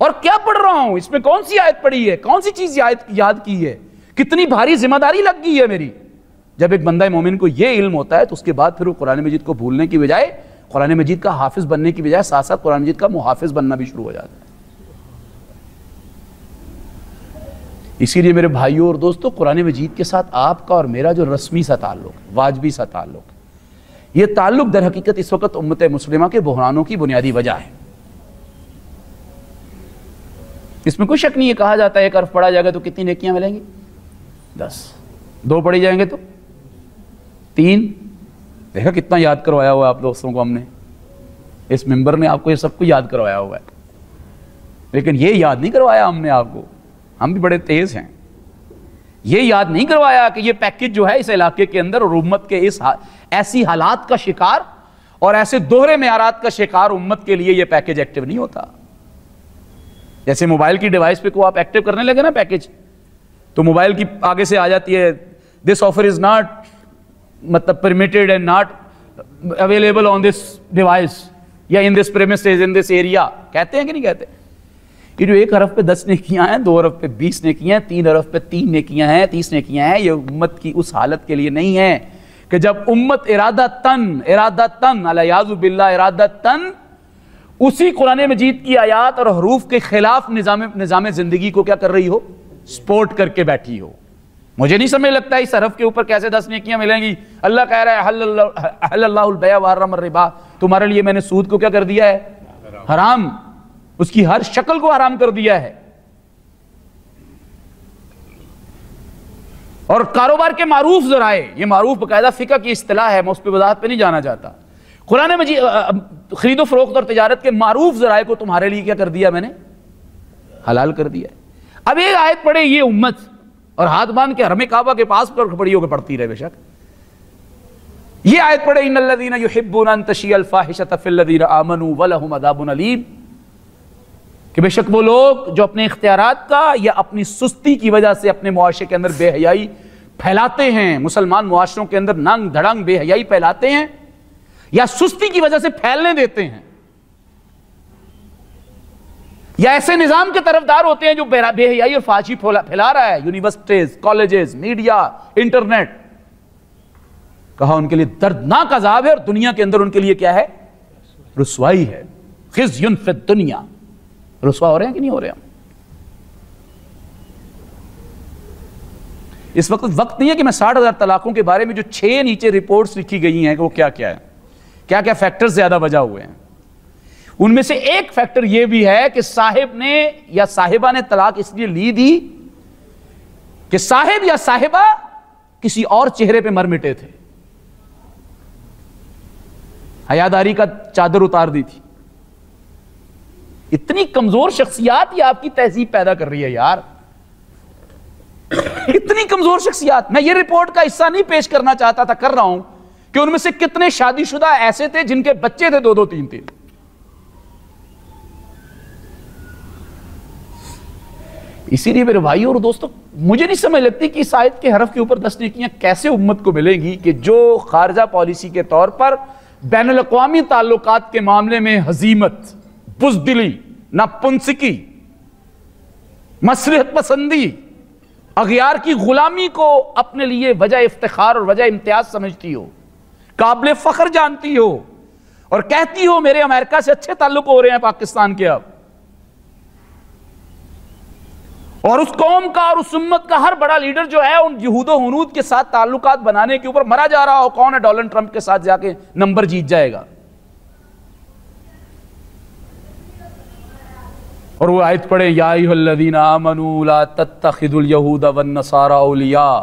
اور کیا پڑھ رہا ہوں، اس میں کون سی آیت پڑھی ہے، کون سی چیز یاد کی ہے، کتنی بھاری ذمہ داری لگ گئی ہے میری. جب ایک بندہ مومن کو یہ علم ہوتا ہے تو اس کے بعد پھر وہ قرآن مجید کو بھولنے کی بجائے، قرآن مجید کا حافظ بننے کی بجائے ساتھ ساتھ قرآن مجید کا محافظ بننا بھی شروع ہو جاتا ہے. اسی لیے میرے بھائیوں اور دوستوں، قرآن مجید کے ساتھ آپ کا اور میرا جو رسمی سا تعلق، واجبی سا تعلق، یہ تعلق در حقیقت اس وقت امت مسلمہ کے بحرانوں کی بنیادی وجہ ہے. اس میں کوئی شک نہیں ہے. کہا جاتا ہے ایک حرف پڑھا جائے گا تو کتنی نیکیاں ملیں گی؟ 10. 2 پڑھی جائیں گے تو 3. دیکھا کتنا یاد کروایا ہوا ہے آپ دوستوں کو ہم نے, اس ممبر نے آپ کو یہ سب کچھ یاد کروایا ہوا ہے, لیکن یہ یاد نہیں کروایا ہم نے آپ کو, ہم بھی بڑے تیز ہیں, یہ یاد نہیں کروایا کہ یہ پیکج جو ہے اس علاقے کے اندر اور امت کے اس ایسی حالات کا شکار اور ایسے دوہرے معیارات کا شکار امت کے لیے یہ پیکج ایکٹیو نہیں ہوتا. جیسے موبائل کی ڈیوائس پہ کو آپ ایکٹیو کرنے لگے نا پیکج, تو موبائل کی آگے سے آ جاتی ہے دس آفر از ناٹ مطلب permitted and not available on this device یا ان دس پریمسز ان دس ایریا, کہتے ہیں کہ نہیں کہتے؟ یہ جو 1 حرف پہ 10 نیکیاں ہیں, 2 حرف پہ 20 نیکیاں ہیں, 3 حرف پہ 3 نیکیاں ہیں, 30 نیکیاں ہیں, یہ امت کی اس حالت کے لیے نہیں ہے کہ جب امت ارادتن علیاذ باللہ ارادتن اسی قرآن مجید کی آیات اور حروف کے خلاف نظام زندگی کو کیا کر رہی ہو, سپورٹ کر کے بیٹھی ہو. مجھے نہیں سمجھ لگتا اس حرف کے اوپر کیسے 10 نیکیاں ملیں گی. اللہ کہہ رہا ہے حل اللہ البیع وحرم الربا, تمہارے لیے میں نے سود کو کیا کر دیا ہے, حرام, اس کی ہر شکل کو حرام کر دیا ہے. اور کاروبار کے معروف ذرائع, یہ معروف باقاعدہ فقہ کی اصطلاح ہے, میں اس پہ وضاحت پہ نہیں جانا چاہتا. قرآن مجید خرید و فروخت اور تجارت کے معروف ذرائع کو تمہارے لیے کیا کر دیا میں نے, حلال کر دیا. اب ایک آیت پڑھے یہ امت اور ہاتھ باندھ کے حرم کعبہ کے پاس پر پڑی ہو کے پڑھتی رہے, بے شک یہ آیت پڑھے ان الذین یحبون ان تشیع الفاحشۃ فی الذین آمنوا ولہم عذاب علیم, کہ بے شک وہ لوگ جو اپنے اختیارات کا یا اپنی سستی کی وجہ سے اپنے معاشرے کے اندر بے حیائی پھیلاتے ہیں, مسلمان معاشروں کے اندر ننگ دھڑنگ بے حیائی پھیلاتے ہیں یا سستی کی وجہ سے پھیلنے دیتے ہیں, یا ایسے نظام کے طرفدار ہوتے ہیں جو بے حیائی اور فحاشی پھیلا رہا ہے, یونیورسٹیز, کالجز, میڈیا, انٹرنیٹ, کہا ان کے لیے دردناک عذاب ہے اور دنیا کے اندر ان کے لیے کیا ہے, رسوائی ہے. خزی فی الدنیا, رسوا ہو رہے ہیں کہ نہیں ہو رہے ہم؟ اس وقت نہیں ہے کہ میں 60,000 طلاقوں کے بارے میں جو 6 نیچے رپورٹس لکھی گئی ہیں کہ وہ کیا کیا ہے, کیا کیا فیکٹر زیادہ وجہ ہوئے ہیں. ان میں سے ایک فیکٹر یہ بھی ہے کہ صاحب نے یا صاحبہ نے طلاق اس لیے لی دی کہ صاحب یا صاحبہ کسی اور چہرے پہ مر مٹے تھے, حیاداری کا چادر اتار دی تھی. اتنی کمزور شخصیات یہ آپ کی تہذیب پیدا کر رہی ہے یار, اتنی کمزور شخصیات. میں یہ رپورٹ کا حصہ نہیں پیش کرنا چاہتا تھا, کر رہا ہوں کہ ان میں سے کتنے شادی شدہ ایسے تھے جن کے بچے تھے 2-2 3-3. اسی لیے میرے بھائیوں اور دوستوں, مجھے نہیں سمجھ لگتی کہ اس آیت کے حرف کے اوپر 10 نیکیاں کیسے امت کو ملیں گی کہ جو خارجہ پالیسی کے طور پر بین الاقوامی تعلقات کے معاملے میں ہزیمت, بزدلی, ناپنسکی, مصلحت پسندی, اغیار کی غلامی کو اپنے لیے وجہ افتخار اور وجہ امتیاز سمجھتی ہو, قابل فخر جانتی ہو اور کہتی ہو میرے امریکہ سے اچھے تعلق ہو رہے ہیں پاکستان کے اب, اور اس قوم کا اور اس امت کا ہر بڑا لیڈر جو ہے ان یہود و ہنود کے ساتھ تعلقات بنانے کے اوپر مرا جا رہا ہو, کون ہے ڈونلڈ ٹرمپ کے ساتھ جا کے نمبر جیت جائے گا. اور وہ آیت پڑھیں یا ایھا الذین آمنوا لا تتخذوا اليہود والنصارى اولیاء,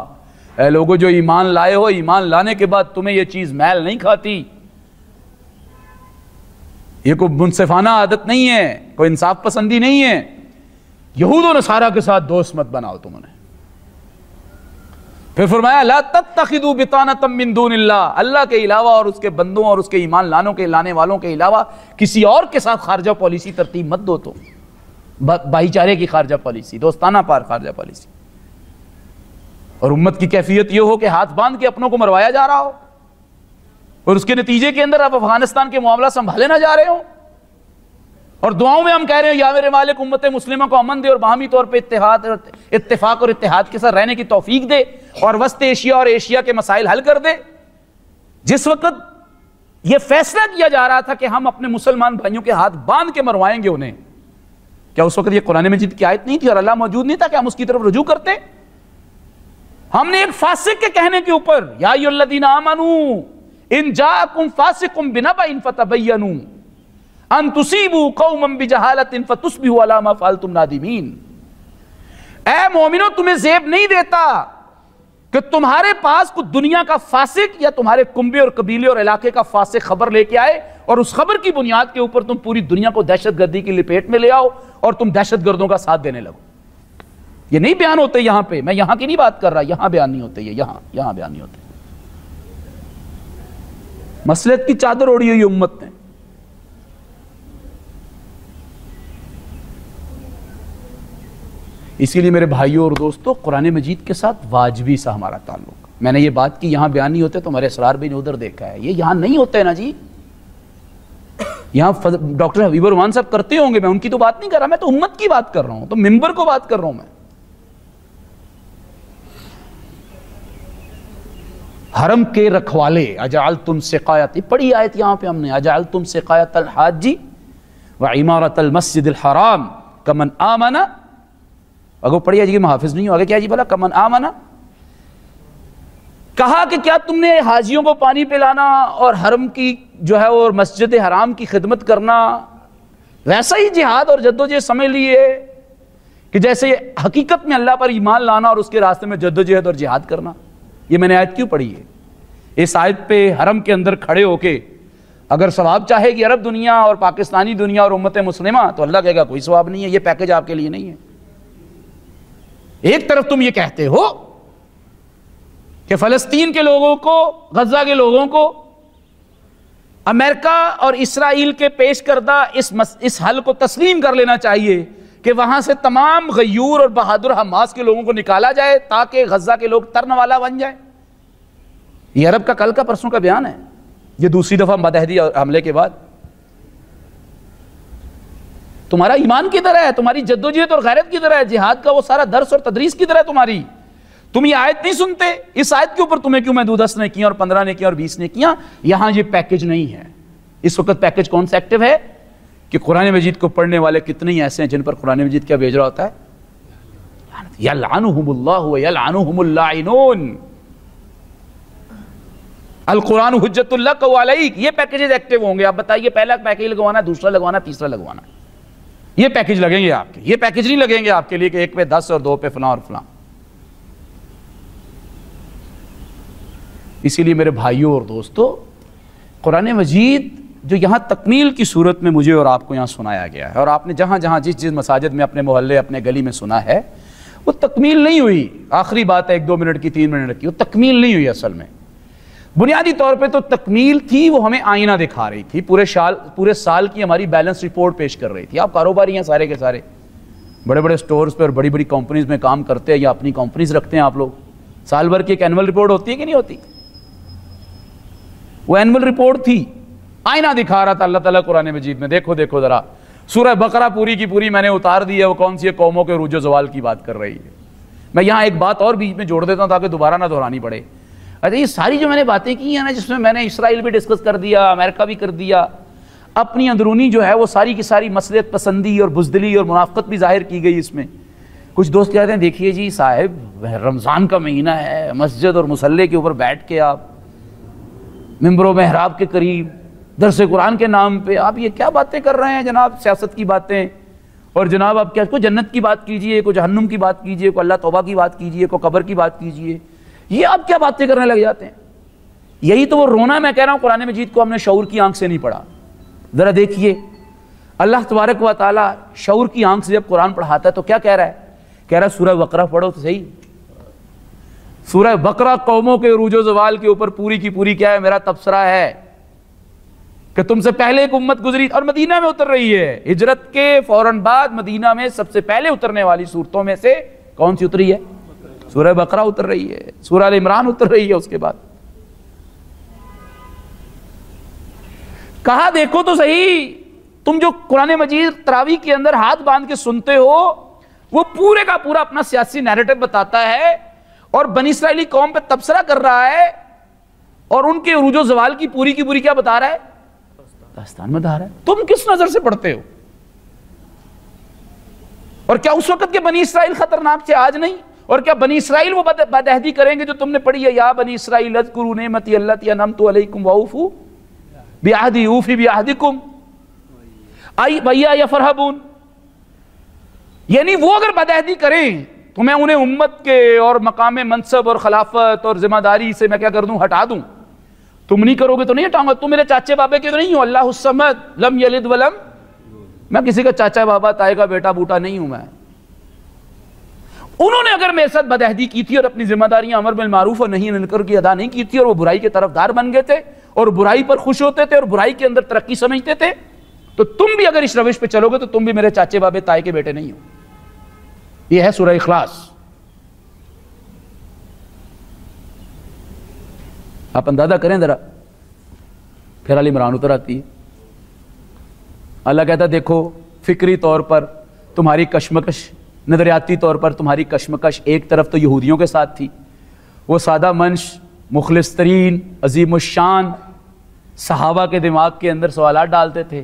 اے لوگو جو ایمان لائے ہو, ایمان لانے کے بعد تمہیں یہ چیز میل نہیں کھاتی, یہ کوئی منصفانہ عادت نہیں ہے, کوئی انصاف پسندی نہیں ہے, یہود و نصارہ کے ساتھ دوست مت بناؤ تم نے. پھر فرمایا لا تتخذوا بطانۃ من دون اللہ, اللہ کے علاوہ اور اس کے بندوں اور اس کے ایمان لانے والوں کے علاوہ کسی اور کے ساتھ خارجہ پالیسی ترتیب مت دو, تم بھائی چارے کی خارجہ پالیسی, دوستانہ پار خارجہ پالیسی. اور امت کی کیفیت یہ ہو کہ ہاتھ باندھ کے اپنوں کو مروایا جا رہا ہو اور اس کے نتیجے کے اندر آپ افغانستان کے معاملہ سنبھالے نہ جا رہے ہوں, اور دعاؤں میں ہم کہہ رہے ہیں یا میرے مالک امت مسلمہ کو امن دے اور باہمی طور پہ اتفاق اور اتحاد کے ساتھ رہنے کی توفیق دے اور وسط ایشیا اور ایشیا کے مسائل حل کر دے. جس وقت یہ فیصلہ کیا جا رہا تھا کہ ہم اپنے مسلمان بھائیوں کے ہاتھ باندھ کے مروائیں گے انہیں, کیا اس وقت یہ قرآن مجید کی آیت نہیں تھی اور اللہ موجود نہیں تھا کہ ہم اس کی طرف رجوع کرتے؟ ہم نے ایک فاسق کے کہنے کے اوپر یا ایھا الذین آمنوا ان جاءکم فاسق بنبأ فتبینوا ان تصیبوا قوما بجہالۃ فتصبحوا علی ما فعلتم نادمین, اے مومنو تمہیں زیب نہیں دیتا کہ تمہارے پاس کوئی دنیا کا فاسق یا تمہارے کنبے اور قبیلے اور علاقے کا فاسق خبر لے کے آئے اور اس خبر کی بنیاد کے اوپر تم پوری دنیا کو دہشت گردی کی لپیٹ میں لے آؤ اور تم دہشت گردوں کا ساتھ دینے لگو. یہ نہیں بیان ہوتے یہاں پہ، میں یہاں کی نہیں بات کر رہا، یہاں بیان نہیں ہوتے، یہ یہاں بیان نہیں ہوتے. مصلحت کی چادر اوڑھی ہوئی امت نے. اسی لیے میرے بھائیوں اور دوستو، قرآن مجید کے ساتھ واجبی سا ہمارا تعلق. میں نے یہ بات کی یہاں بیان نہیں ہوتے تو ہمارے اسرار بھی نے ادھر دیکھا ہے، یہ یہاں نہیں ہوتے نا جی. یہاں ڈاکٹر حبیب الرحمان صاحب کرتے ہوں گے، میں ان کی تو بات نہیں کر رہا، میں تو امت کی بات کر رہا ہوں، تو ممبر کو بات کر رہا ہوں میں. حرم کے رکھوالے، اجعلتم سقایت، پڑھی آیت یہاں پہ ہم نے، اجعلتم سقایت الحاج وعمارت المسجد الحرام کمن آمن. اگر پڑھی ہے جی میں حافظ نہیں ہوں، آگے کیا جی بھلا، کمن آمن. کہا کہ کیا تم نے حاجیوں کو پانی پلانا اور حرم کی جو ہے اور مسجد حرام کی خدمت کرنا ویسا ہی جہاد اور جدوجہد سمجھ لیے کہ جیسے حقیقت میں اللہ پر ایمان لانا اور اس کے راستے میں جدوجہد اور جہاد کرنا؟ یہ میں نے آیت کیوں پڑھی ہے؟ اس آیت پہ حرم کے اندر کھڑے ہو کے اگر ثواب چاہے گی عرب دنیا اور پاکستانی دنیا اور امت مسلمہ، تو اللہ کہے گا کوئی ثواب نہیں ہے، یہ پیکج آپ کے لیے نہیں ہے. ایک طرف تم یہ کہتے ہو کہ فلسطین کے لوگوں کو، غزہ کے لوگوں کو امریکہ اور اسرائیل کے پیش کردہ اس حل کو تسلیم کر لینا چاہیے کہ وہاں سے تمام غیور اور بہادر حماس کے لوگوں کو نکالا جائے تاکہ غزہ کے لوگ ترن والا بن جائیں. یہ عرب کا کل کا پرسوں کا بیان ہے، یہ دوسری دفعہ متحدی حملے کے بعد. تمہارا ایمان کدھر ہے؟ تمہاری جدوجہد اور غیرت کدھر ہے؟ جہاد کا وہ سارا درس اور تدریس کدھر ہے تمہاری؟ تم یہ آیت نہیں سنتے؟ اس آیت کے اوپر تمہیں کیوں محدود 10 نے کیا اور 15 نے کیا اور 20 نے کیا؟ یہاں یہ پیکج نہیں ہے. اس وقت پیکج کون سا ایکٹیو ہے کہ قرآن مجید کو پڑھنے والے کتنے ہی ایسے ہیں جن پر قرآن مجید کیا بھیج رہا ہوتا ہے؟ یلعنہم اللہ ویلعنہم اللاعنون، القرآن حجت لک وعلیک. یہ پیکجز ایکٹیو ہوں گے. آپ بتائیے پہلا پیکج لگوانا، دوسرا لگوانا، تیسرا لگوانا، یہ پیکج لگیں گے آپ کے. یہ پیکج نہیں لگیں گے آپ کے لیے کہ 1 پہ 10 اور 2 پہ فلاں اور فلاں. اسی لیے میرے بھائیوں اور دوستو، قرآن مجید جو یہاں تکمیل کی صورت میں مجھے اور آپ کو یہاں سنایا گیا ہے، اور آپ نے جہاں جہاں جس مساجد میں اپنے محلے اپنے گلی میں سنا ہے، وہ تکمیل نہیں ہوئی. آخری بات ہے 1-2 منٹ کی، 3 منٹ کی، وہ تکمیل نہیں ہوئی. اصل میں بنیادی طور پہ تو تکمیل تھی، وہ ہمیں آئینہ دکھا رہی تھی، پورے سال کی ہماری بیلنس رپورٹ پیش کر رہی تھی. آپ کاروباری ہیں سارے کے سارے، بڑے بڑے سٹورز پہ اور بڑی بڑی کمپنیز میں کام کرتے ہیں یا اپنی کمپنیز رکھتے ہیں آپ لوگ. سال بھر کی ایک اینول رپورٹ ہوتی ہے کہ نہیں ہوتی؟ وہ اینول رپورٹ تھی، آئینہ دکھا رہا تھا اللہ تعالیٰ قرآن مجید میں. دیکھو ذرا سورہ بقرہ پوری کی پوری میں نے اتار دی ہے، وہ کون سی قوموں کے عروج و زوال کی بات کر رہی ہے. میں یہاں ایک بات اور بیچ میں جوڑ دیتا ہوں تاکہ دوبارہ نہ دہرانی پڑے. اچھا، یہ ساری جو میں نے باتیں کی ہیں نا، جس میں میں نے اسرائیل بھی ڈسکس کر دیا، امریکہ بھی کر دیا، اپنی اندرونی جو ہے وہ ساری کی ساری مصلحت پسندی اور بزدلی اور منافقت بھی ظاہر کی گئی اس میں. کچھ دوست کہتے ہیں دیکھیے جی صاحب رمضان کا مہینہ ہے، مسجد اور مصلے کے اوپر بیٹھ کے آپ ممبر و محراب کے قریب درس قرآن کے نام پہ آپ یہ کیا باتیں کر رہے ہیں جناب؟ سیاست کی باتیں، اور جناب آپ کیا کوئی جنت کی بات کیجئے، کوئی جہنم کی بات کیجئے، کوئی اللہ توبہ کی بات کیجئے، کوئی قبر کی بات کیجئے. یہ آپ کیا باتیں کرنے لگ جاتے ہیں؟ یہی تو وہ رونا میں کہہ رہا ہوں، قرآن مجید کو ہم نے شعور کی آنکھ سے نہیں پڑھا. ذرا دیکھیے اللہ تبارک و تعالیٰ شعور کی آنکھ سے جب قرآن پڑھاتا ہے تو کیا کہہ رہا ہے؟ کہہ رہا ہے سورہ بقرہ پڑھو تو صحیح. سورہ بقرہ قوموں کے عروج و زوال کے اوپر پوری کی پوری کیا ہے؟ میرا تبصرہ ہے کہ تم سے پہلے ایک امت گزری اور مدینہ میں اتر رہی ہے. ہجرت کے فوراً بعد مدینہ میں سب سے پہلے اترنے والی صورتوں میں سے کون سی اتری ہے؟ سورہ بقرہ اتر رہی ہے، سورہ ال عمران اتر رہی ہے اس کے بعد. کہا دیکھو تو صحیح، تم جو قرآن مجید تراویح کے اندر ہاتھ باندھ کے سنتے ہو وہ پورے کا پورا اپنا سیاسی نیریٹو بتاتا ہے اور بنی اسرائیلی قوم پہ تبصرہ کر رہا ہے اور ان کے عروج و زوال کی پوری کیا بتا رہا ہے؟ داستان میں بتا رہا ہے. تم کس نظر سے پڑھتے ہو؟ اور کیا اس وقت کے بنی اسرائیل خطرناک تھے آج نہیں؟ اور کیا بنی اسرائیل وہ بدعہدی کریں گے جو تم نے پڑھی ہے؟ یا بنی اسرائیل اذکروا نعمتی اللتی انعمت علیکم واوفوا بعہدی اوفی بعہدکم وایایا فرحبون. یعنی وہ اگر بدعہدی کریں میں انہیں امت کے اور مقام منصب اور خلافت اور ذمہ داری سے میں کیا کر دوں؟ ہٹا دوں. تم نہیں کرو گے تو نہیں ہٹاؤں گا. تم میرے چاچے بابے کے تو نہیں ہو. اللہ الصمد لم یلد ولم، میں کسی کا چاچا بابا تائے کا بیٹا بوٹا نہیں ہوں. میں انہوں نے اگر میرے ساتھ بدعہدی کی تھی اور اپنی ذمہ داریاں امر بالمعروف اور نہی عن المنکر کی ادا نہیں کی تھی، اور وہ برائی کے طرفدار بن گئے تھے اور برائی پر خوش ہوتے تھے اور برائی کے اندر ترقی سمجھتے تھے، تو تم بھی اگر اس روش پہ چلو گے تو تم بھی میرے چاچے بابے تائے کے بیٹے نہیں ہو. یہ ہے سورہ اخلاص. آپ اندازہ کریں ذرا. پھر علی عمران اتر آتی ہے. اللہ کہتا ہے دیکھو فکری طور پر تمہاری کشمکش، نظریاتی طور پر تمہاری کشمکش ایک طرف تو یہودیوں کے ساتھ تھی، وہ سادہ منش مخلص ترین عظیم الشان صحابہ کے دماغ کے اندر سوالات ڈالتے تھے،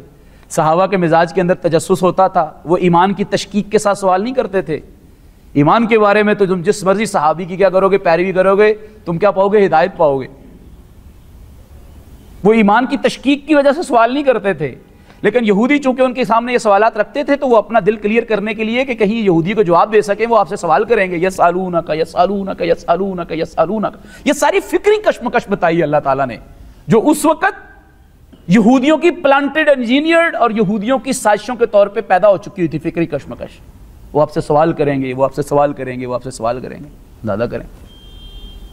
صحابہ کے مزاج کے اندر تجسس ہوتا تھا. وہ ایمان کی تشکیک کے ساتھ سوال نہیں کرتے تھے. ایمان کے بارے میں تو تم جس مرضی صحابی کی کیا کرو گے، پیروی کرو گے، تم کیا پاؤ گے؟ ہدایت پاؤ گے. وہ ایمان کی تشکیک کی وجہ سے سوال نہیں کرتے تھے. لیکن یہودی چونکہ ان کے سامنے یہ سوالات رکھتے تھے تو وہ اپنا دل کلیئر کرنے کے لیے کہ کہیں یہودی کو جواب دے سکیں، وہ آپ سے سوال کریں گے. یسالونک یسالونک یسالونک یسالونک. یہ ساری فکری کشمکش بتائی اللہ تعالیٰ نے، جو اس وقت یہودیوں کی پلانٹڈ انجینئرڈ اور یہودیوں کی سازشوں کے طور پہ پیدا ہو چکی ہوئی تھی فکری کشمکش. وہ آپ سے سوال کریں گے، وہ آپ سے سوال کریں گے، وہ آپ سے سوال کریں گے. زیادہ کریں.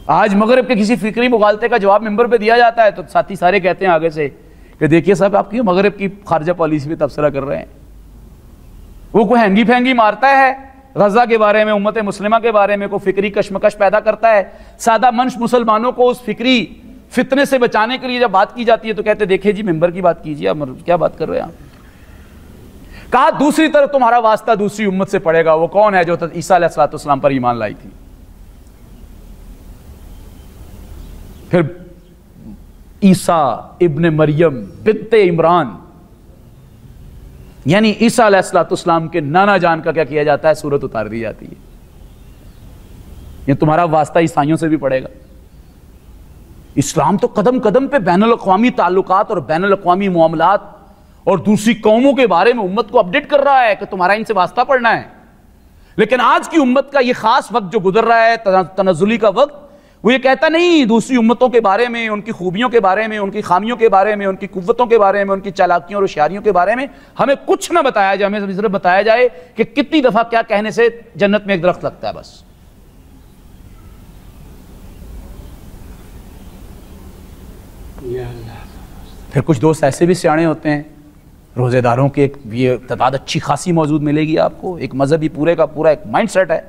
آج مغرب کے کسی فکری مغالطے کا جواب ممبر پہ دیا جاتا ہے تو ساتھی سارے کہتے ہیں آگے سے کہ دیکھیے صاحب آپ کی مغرب کی خارجہ پالیسی پہ تبصرہ کر رہے ہیں. وہ کوئی ہینگی پھینگی مارتا ہے غزہ کے بارے میں، امت مسلمہ کے بارے میں، کوئی فکری کشمکش پیدا کرتا ہے. سادہ منش مسلمانوں کو اس فکری فتنے سے بچانے کے لیے جب بات کی جاتی ہے تو کہتے دیکھیں جی ممبر کی بات کیجیے، کیا بات کر رہے ہیں آپ. کہا دوسری طرف تمہارا واسطہ دوسری امت سے پڑے گا. وہ کون ہے؟ جو عیسیٰ علیہ السلام پر ایمان لائی تھی. پھر عیسیٰ ابن مریم بنت عمران، یعنی عیسیٰ علیہ السلام کے نانا جان کا کیا کیا جاتا ہے؟ سورت اتار دی جاتی ہے. یہ تمہارا واسطہ عیسائیوں سے بھی پڑے گا. اسلام تو قدم قدم پہ بین الاقوامی تعلقات اور بین الاقوامی معاملات اور دوسری قوموں کے بارے میں امت کو اپڈیٹ کر رہا ہے کہ تمہارا ان سے واسطہ پڑنا ہے. لیکن آج کی امت کا یہ خاص وقت جو گزر رہا ہے تنزلی کا وقت، وہ یہ کہتا نہیں دوسری امتوں کے بارے میں، ان کی خوبیوں کے بارے میں، ان کی خامیوں کے بارے میں، ان کی قوتوں کے بارے میں، ان کی چالاکیوں اور ہوشیاریوں کے بارے میں ہمیں کچھ نہ بتایا جائے. ہمیں صرف بتایا جائے کہ کتنی دفعہ کیا کہنے سے جنت میں ایک درخت لگتا ہے بس. پھر کچھ دوست ایسے بھی سیانے ہوتے ہیں، روزے داروں کے ایک یہ تعداد اچھی خاصی موجود ملے گی آپ کو. ایک مذہبی پورے کا پورا ایک مائنڈ سیٹ ہے.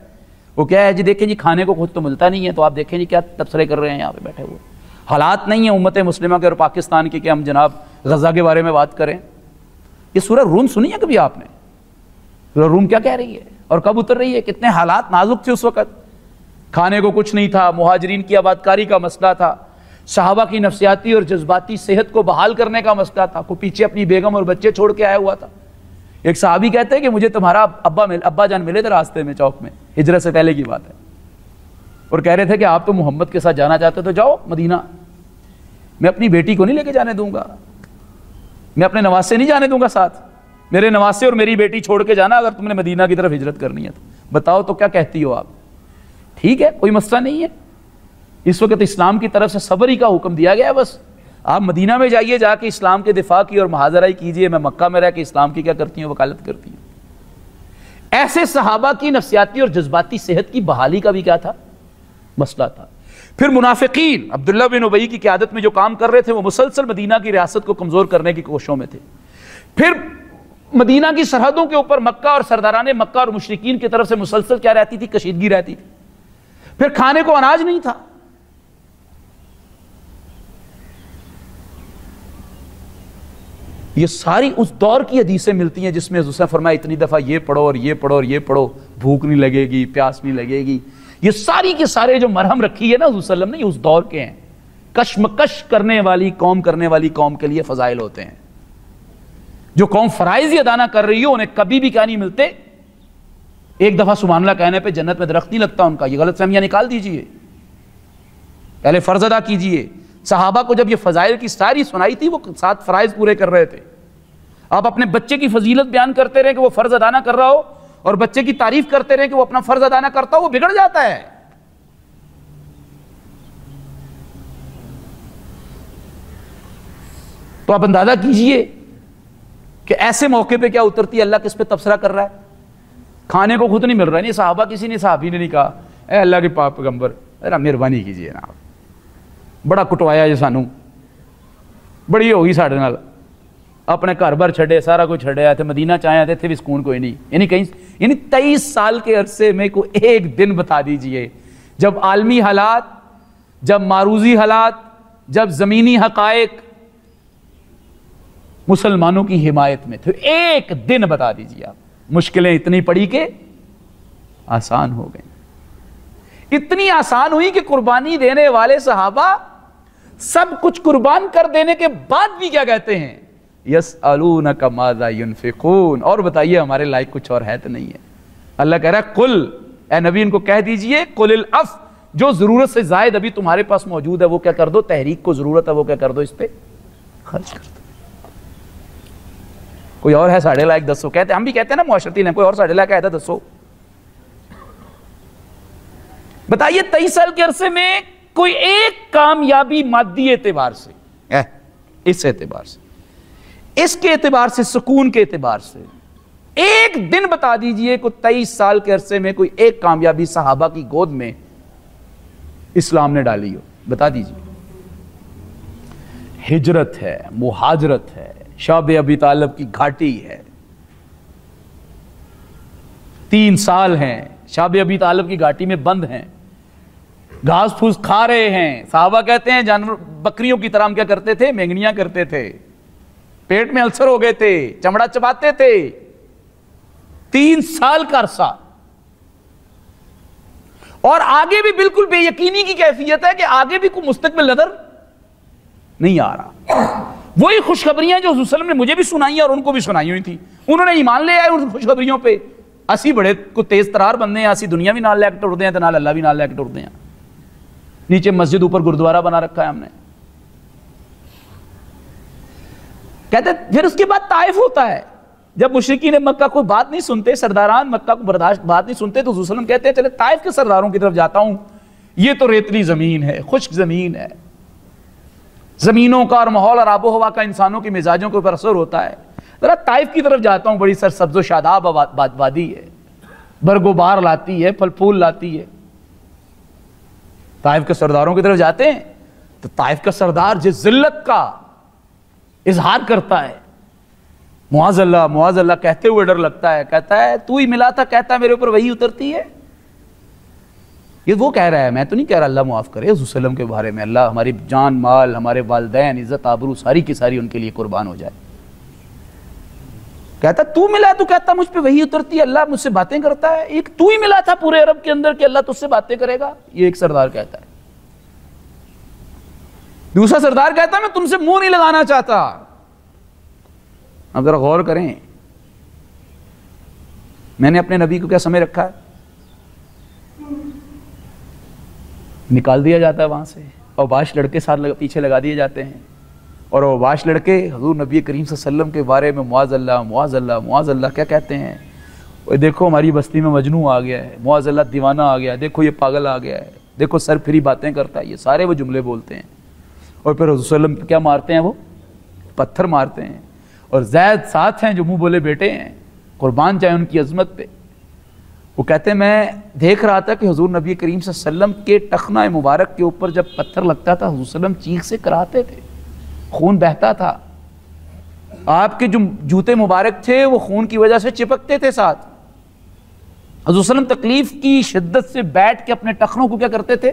وہ کیا ہے جی دیکھیں جی کھانے کو خود تو ملتا نہیں ہے تو آپ دیکھیں جی کیا تبصرے کر رہے ہیں یہاں پہ بیٹھے ہوئے. حالات نہیں ہیں امت مسلمہ کے اور پاکستان کے کہ ہم جناب غزہ کے بارے میں بات کریں. یہ سورہ روم سنی ہے کبھی آپ نے؟ سورہ روم کیا کہہ رہی ہے اور کب اتر رہی ہے؟ کتنے حالات نازک تھے اس وقت. کھانے کو کچھ نہیں تھا، مہاجرین کی آبادکاری کا مسئلہ تھا، صحابہ کی نفسیاتی اور جذباتی صحت کو بحال کرنے کا مسئلہ تھا. کوئی پیچھے اپنی بیگم اور بچے چھوڑ کے آیا ہوا تھا. ایک صحابی کہتے ہیں کہ مجھے تمہارا ابا جان ملے تھے راستے میں چوک میں، ہجرت سے پہلے کی بات ہے، اور کہہ رہے تھے کہ آپ تو محمد کے ساتھ جانا چاہتے تو جاؤ مدینہ، میں اپنی بیٹی کو نہیں لے کے جانے دوں گا، میں اپنے نواسے نہیں جانے دوں گا ساتھ، میرے نواسے اور میری بیٹی چھوڑ کے جانا اگر تم نے مدینہ کی طرف ہجرت کرنی ہے تو. بتاؤ تو کیا کہتی ہو آپ؟ ٹھیک ہے کوئی مسئلہ نہیں ہے. اس وقت اسلام کی طرف سے صبر ہی کا حکم دیا گیا ہے. بس آپ مدینہ میں جائیے، جا کے اسلام کے دفاع کی اور محاذرائی کیجئے. میں مکہ میں رہ کے اسلام کی کیا کرتی ہوں؟ وکالت کرتی ہوں. ایسے صحابہ کی نفسیاتی اور جذباتی صحت کی بحالی کا بھی کیا تھا؟ مسئلہ تھا. پھر منافقین عبداللہ بن ابی کی قیادت میں جو کام کر رہے تھے وہ مسلسل مدینہ کی ریاست کو کمزور کرنے کی کوششوں میں تھے. پھر مدینہ کی سرحدوں کے اوپر مکہ اور سرداران مکہ اور مشرکین کی طرف سے مسلسل کیا رہتی تھی؟ کشیدگی رہتی تھی. پھر کھانے کو اناج نہیں تھا. یہ ساری اس دور کی حدیثیں ملتی ہیں جس میں حضور نے فرمایا اتنی دفعہ یہ پڑھو اور یہ پڑھو اور یہ پڑھو، بھوک نہیں لگے گی، پیاس نہیں لگے گی. یہ ساری کے سارے جو مرہم رکھی ہے نا حضور صلی اللہ علیہ وسلم نے، یہ اس دور کے ہیں. کشمکش کرنے والی قوم کے لیے فضائل ہوتے ہیں. جو قوم فرائض ہی ادا نہ کر رہی ہو انہیں کبھی بھی کیا نہیں ملتے. ایک دفعہ سبحان اللہ کہنے پہ جنت میں درخت نہیں لگتا ان کا. یہ غلط فہمیاں نکال دیجئے، پہلے فرض ادا کیجئے. صحابہ کو جب یہ فضائل کی ساری سنائی تھی وہ 7 فرائض پورے کر رہے تھے. آپ اپنے بچے کی فضیلت بیان کرتے رہے کہ وہ فرض ادا نہ کر رہا ہو اور بچے کی تعریف کرتے رہیں کہ وہ اپنا فرض ادا نہ کرتا ہو، وہ بگڑ جاتا ہے. تو آپ اندازہ کیجئے کہ ایسے موقع پہ کیا اترتی ہے، اللہ کس پہ تبصرہ کر رہا ہے. کھانے کو خود نہیں مل رہا، نہیں صحابہ کسی نے صحابی نے نہیں کہا اے اللہ کے پاک پیغمبر ذرا مہربانی کیجئے نا، بڑا کٹوایا جی سانو، بڑی ہوگی ساڈے نال، اپنے گھر بار چھڑے، سارا کچھ چھڑیا تھے، مدینہ چاہے تھے بھی سکون کوئی نہیں. یعنی 23 سال کے عرصے میں کوئی ایک دن بتا دیجئے جب عالمی حالات، جب معروضی حالات، جب زمینی حقائق مسلمانوں کی حمایت میں تھے، ایک دن بتا دیجئے آپ. مشکلیں اتنی پڑی کہ آسان ہو گئیں، اتنی آسان ہوئی کہ قربانی دینے والے صحابہ سب کچھ قربان کر دینے کے بعد بھی کیا کہتے ہیں، یسألونک ماذا ینفقون، اور بتائیے ہمارے لائق کچھ اور ہے تو نہیں ہے. اللہ کہہ رہا ہے قل، اے نبی ان کو کہہ دیجئے، قل العفو، جو ضرورت سے زائد ابھی تمہارے پاس موجود ہے وہ کیا کر دو، تحریک کو ضرورت ہے وہ کیا کر دو، اس پہ خرچ کر دو. کوئی اور ہے ساڑھے لائق دسو، کہتے ہم بھی کہتے ہیں نا معاشرتی لیں، کوئی اور ساڑھے لائق ہے دسو. بتائیے 23 سال کے عرصے میں کوئی ایک کامیابی مادی اعتبار سے، اس اعتبار سے، اس کے اعتبار سے، سکون کے اعتبار سے، ایک دن بتا دیجئے کوئی 23 سال کے عرصے میں کوئی ایک کامیابی صحابہ کی گود میں اسلام نے ڈالی ہو، بتا دیجئے. ہجرت ہے، مہاجرت ہے، شعب ابی طالب کی گھاٹی ہے، 3 سال ہیں شعب ابی طالب کی گھاٹی میں بند ہیں، گھاس پھوس کھا رہے ہیں. صحابہ کہتے ہیں جانور بکریوں کی طرح ہم کیا کرتے تھے، مینگنیاں کرتے تھے، پیٹ میں السر ہو گئے تھے، چمڑا چباتے تھے. 3 سال کا عرصہ، اور آگے بھی بالکل بے یقینی کی کیفیت ہے کہ آگے بھی کوئی مستقبل نظر نہیں آ رہا. وہی خوشخبریاں جو حضور صلی اللہ علیہ وسلم نے مجھے بھی سنائی ہیں اور ان کو بھی سنائی ہوئی تھی، انہوں نے ایمان لے آئے ان خوشخبریوں پہ. اسی بڑے کو تیز ترار بندے ہیں، اسی دنیا بھی نال لے کے ٹرتے ہیں تو نال اللہ بھی نال لے کے ٹرتے ہیں. نیچے مسجد، اوپر گردوارہ بنا رکھا ہے ہم نے. کہتے پھر اس کے بعد طائف ہوتا ہے. جب مشرکین مکہ کوئی بات نہیں سنتے، سرداران مکہ کو برداشت بات نہیں سنتے، تو حضور صلی اللہ علیہ وسلم کہتے ہیں چلے طائف کے سرداروں کی طرف جاتا ہوں، یہ تو ریتلی زمین ہے، خشک زمین ہے، زمینوں کا اور ماحول اور آب و ہوا کا انسانوں کے مزاجوں کے اوپر اثر ہوتا ہے، ذرا طائف کی طرف جاتا ہوں، بڑی سرسبز و شاداب وادی ہے، برگ و بار لاتی ہے، پھل پھول لاتی ہے. طائف کے سرداروں کی طرف جاتے ہیں تو طائف کا سردار جس ذلت کا اظہار کرتا ہے، معاذ اللہ کہتے ہوئے ڈر لگتا ہے، کہتا ہے تو ہی ملا تھا، کہتا ہے میرے اوپر وہی اترتی ہے. یہ وہ کہہ رہا ہے، میں تو نہیں کہہ رہا اللہ معاف کرے حضور صلی اللہ علیہ وسلم کے بارے میں، اللہ ہماری جان مال، ہمارے والدین، عزت آبرو ساری کی ساری ان کے لیے قربان ہو جائے. کہتا تو ملا، تو کہتا مجھ پہ وہی اترتی ہے، اللہ مجھ سے باتیں کرتا ہے. ایک تو ہی ملا تھا پورے عرب کے اندر کہ اللہ تجھ سے باتیں کرے گا، یہ ایک سردار کہتا ہے. دوسرا سردار کہتا ہے میں تم سے منہ نہیں لگانا چاہتا. اب ذرا غور کریں، میں نے اپنے نبی کو کیا سمجھ رکھا ہے، نکال دیا جاتا ہے وہاں سے، اور باش لڑکے ساتھ پیچھے لگا دیے جاتے ہیں، اور وہ باش لڑکے حضور نبی کریم صلی اللہ علیہ وسلم کے بارے میں معاذ اللہ کیا کہتے ہیں، دیکھو ہماری بستی میں مجنوں آ گیا ہے، معاذ اللہ دیوانہ آ گیا ہے، دیکھو یہ پاگل آ گیا ہے، دیکھو سر پھری باتیں کرتا ہے، یہ سارے وہ جملے بولتے ہیں. اور پھر حضور صلی اللہ علیہ وسلم کیا مارتے ہیں، وہ پتھر مارتے ہیں. اور زید ساتھ ہیں جو منہ بولے بیٹے ہیں، قربان جائیں ان کی عظمت پہ. وہ کہتے ہیں میں دیکھ رہا تھا کہ حضور نبی کریم صلی اللہ علیہ وسلم کے ٹخنہ مبارک کے اوپر جب پتھر لگتا تھا، حضور صلی اللہ علیہ وسلم چیخ سے کراتے تھے، خون بہتا تھا. آپ کے جو جوتے مبارک تھے وہ خون کی وجہ سے چپکتے تھے ساتھ. حضور صلی اللہ علیہ وسلم تکلیف کی شدت سے بیٹھ کے اپنے ٹخنوں کو کیا کرتے تھے،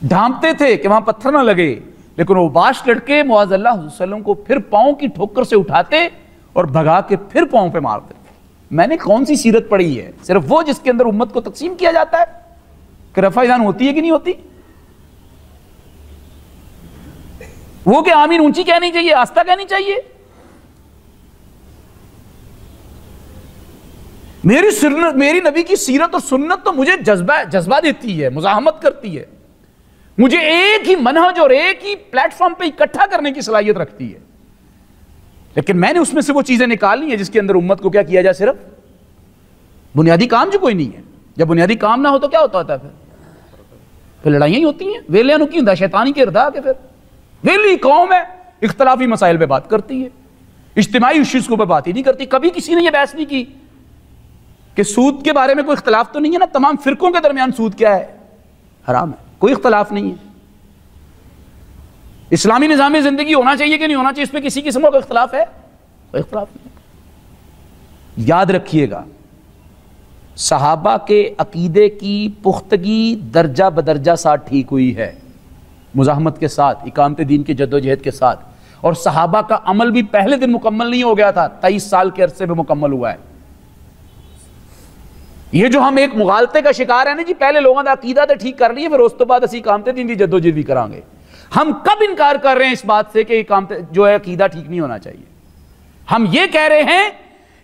ڈھانپتے تھے کہ وہاں پتھر نہ لگے. لیکن وہ باش لڑکے معاذ اللہ حضور صلی اللہ علیہ وسلم کو پھر پاؤں کی ٹھوکر سے اٹھاتے اور بھگا کے پھر پاؤں پہ مارتے. میں نے کون سی سیرت پڑھی ہے، صرف وہ جس کے اندر امت کو تقسیم کیا جاتا ہے کہ رفع یدان ہوتی ہے کہ نہیں ہوتی، وہ کہ آمین اونچی کہنی چاہیے، آستہ کہنی چاہیے. میری نبی کی سیرت اور سنت تو مجھے جذبہ دیتی ہے، مزاحمت کرتی ہے، مجھے ایک ہی منہج اور ایک ہی پلیٹ فارم پہ اکٹھا کرنے کی صلاحیت رکھتی ہے. لیکن میں نے اس میں سے وہ چیزیں نکالنی ہیں جس کے اندر امت کو کیا کیا جائے، صرف بنیادی کام جو کوئی نہیں ہے. جب بنیادی کام نہ ہو تو کیا ہوتا ہے پھر لڑائیاں ہی ہوتی ہیں. ویلیاں کی ہوں شیطانی کے اردا کے پھر ویلی قوم ہے, اختلافی مسائل پہ بات کرتی ہے, اجتماعی ایشوز کو پہ بات ہی نہیں کرتی. کبھی کسی نے یہ بحث نہیں کی کہ سود کے بارے میں کوئی اختلاف تو نہیں ہے نا, تمام فرقوں کے درمیان سود کیا ہے, حرام ہے, کوئی اختلاف نہیں ہے. اسلامی نظام زندگی ہونا چاہیے کہ نہیں ہونا چاہیے, اس پہ کسی قسم کا اختلاف ہے, کوئی اختلاف نہیں. یاد رکھیے گا صحابہ کے عقیدے کی پختگی درجہ بدرجہ ساتھ ٹھیک ہوئی ہے, مزاحمت کے ساتھ, اقامت دین کی جد و جہد کے ساتھ. اور صحابہ کا عمل بھی پہلے دن مکمل نہیں ہو گیا تھا, 23 سال کے عرصے میں مکمل ہوا ہے. یہ جو ہم ایک مغالطے کا شکار ہے نا جی, پہلے لوگوں نے عقیدہ تو ٹھیک کر لیے, پھر اس تو بعد اسی اقامت دین کی جد و جہد بھی کریں گے. ہم کب انکار کر رہے ہیں اس بات سے کہ اقامت جو ہے عقیدہ ٹھیک نہیں ہونا چاہیے؟ ہم یہ کہہ رہے ہیں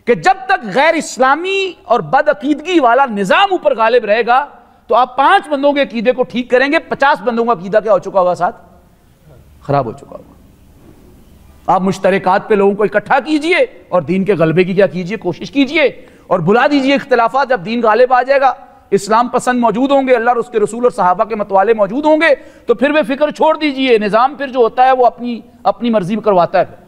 کہ جب تک غیر اسلامی اور بد عقیدگی والا نظام اوپر غالب رہے گا تو آپ 5 بندوں کے عقیدے کو ٹھیک کریں گے, 50 بندوں کا عقیدہ کیا ہو چکا ہوگا, ساتھ خراب ہو چکا ہوگا. آپ مشترکات پہ لوگوں کو اکٹھا کیجئے اور دین کے غلبے کی کیا کیجئے, کوشش کیجئے, اور بلا دیجئے اختلافات. جب دین غالب آ جائے گا, اسلام پسند موجود ہوں گے, اللہ اور اس کے رسول اور صحابہ کے متوالے موجود ہوں گے, تو پھر وہ فکر چھوڑ دیجئے. نظام پھر جو ہوتا ہے وہ اپنی مرضی کرواتا ہے.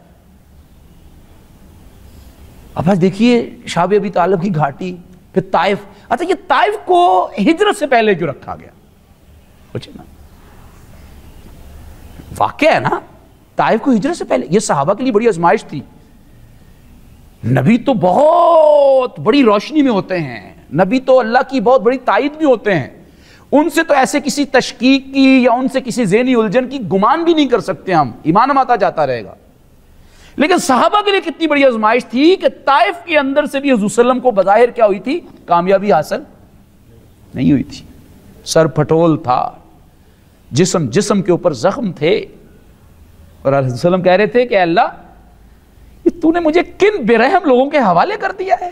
اب دیکھیے شعب ابی طالب کی گھاٹی, پھر طائف. اچھا یہ طائف کو ہجرت سے پہلے کیوں رکھا گیا؟ کچھ نا واقعہ ہے نا, طائف کو ہجرت سے پہلے, یہ صحابہ کے لیے بڑی آزمائش تھی. نبی تو بہت بڑی روشنی میں ہوتے ہیں, نبی تو اللہ کی بہت بڑی تائید میں ہوتے ہیں, ان سے تو ایسے کسی تشکیک کی یا ان سے کسی ذہنی الجھن کی گمان بھی نہیں کر سکتے ہم, ایمان آتا جاتا رہے گا. لیکن صحابہ کے لیے کتنی بڑی آزمائش تھی کہ طائف کے اندر سے بھی حضور صلی اللہ علیہ وسلم کو بظاہر کیا ہوئی تھی, کامیابی حاصل نہیں ہوئی تھی. سر پھٹول تھا, جسم کے اوپر زخم تھے, اور حضور صلی اللہ علیہ وسلم کہہ رہے تھے کہ اللہ تو نے مجھے کن بے رحم لوگوں کے حوالے کر دیا ہے,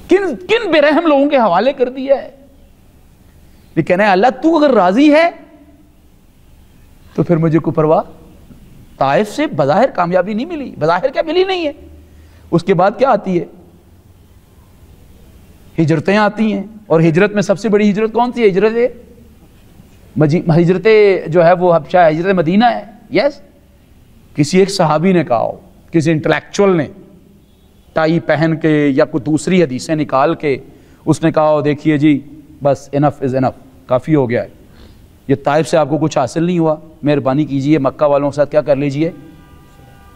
کن بے رحم لوگوں کے حوالے کر دیا ہے. یہ کہنا ہے اللہ تو اگر راضی ہے تو پھر مجھے کو پرواہ. طائف سے بظاہر کامیابی نہیں ملی, بظاہر کیا ملی نہیں ہے. اس کے بعد کیا آتی ہے, ہجرتیں آتی ہیں. اور ہجرت میں سب سے بڑی ہجرت کون سی ہے؟ ہجرت جو ہے وہ حبشہ, ہجرت مدینہ ہے. یس, کسی ایک صحابی نے کہا ہو, کسی انٹلیکچول نے ٹائی پہن کے یا کوئی دوسری حدیثیں نکال کے اس نے کہا ہو دیکھیے جی بس انف از انف, کافی ہو گیا ہے, یہ طائف سے آپ کو کچھ حاصل نہیں ہوا, مہربانی کیجئے مکہ والوں کے ساتھ کیا کر لیجئے,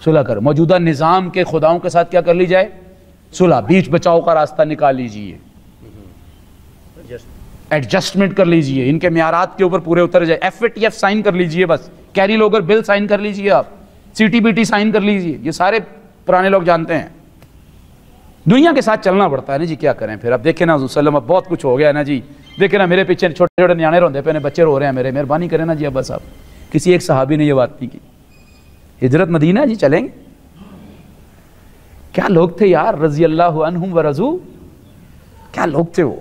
صلح کر. موجودہ نظام کے خداؤں کے ساتھ کیا کر لی جائے, صلح, بیچ بچاؤ کا راستہ نکال لیجئے, ایڈجسٹمنٹ کر لیجئے, ان کے معیارات کے اوپر پورے اتر جائے, FATF سائن کر لیجئے, بس کیری لوگر بل سائن کر لیجئے, آپ CTBT سائن کر لیجئے. یہ سارے پرانے لوگ جانتے ہیں. دنیا کے ساتھ چلنا پڑتا ہے نا جی, کیا کریں پھر. اب دیکھیں نا حضور صلی اللہ علیہ وسلم, اب بہت کچھ ہو گیا ہے نا جی, دیکھیں نا میرے پیچھے چھوٹے چھوٹے نیانے روندے پہ, بچے رو رہے ہیں میرے, مہربانی کریں نا جی. اب بس آپ کسی ایک صحابی نے یہ بات نہیں کی. ہجرت مدینہ جی, چلیں گے. کیا لوگ تھے یار, رضی اللہ عنہم ورضوا, کیا لوگ تھے وہ.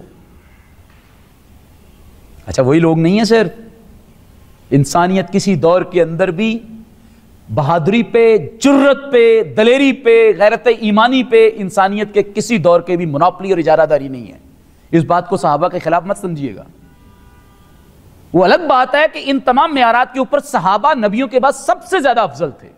اچھا وہی لوگ نہیں ہیں صرف, انسانیت کسی دور کے اندر بھی بہادری پہ, جرت پہ, دلیری پہ, غیرت ایمانی پہ انسانیت کے کسی دور کے بھی مناپلی اور اجارہ داری نہیں ہے. اس بات کو صحابہ کے خلاف مت سمجھیے گا. وہ الگ بات ہے کہ ان تمام معیارات کے اوپر صحابہ نبیوں کے بعد سب سے زیادہ افضل تھے,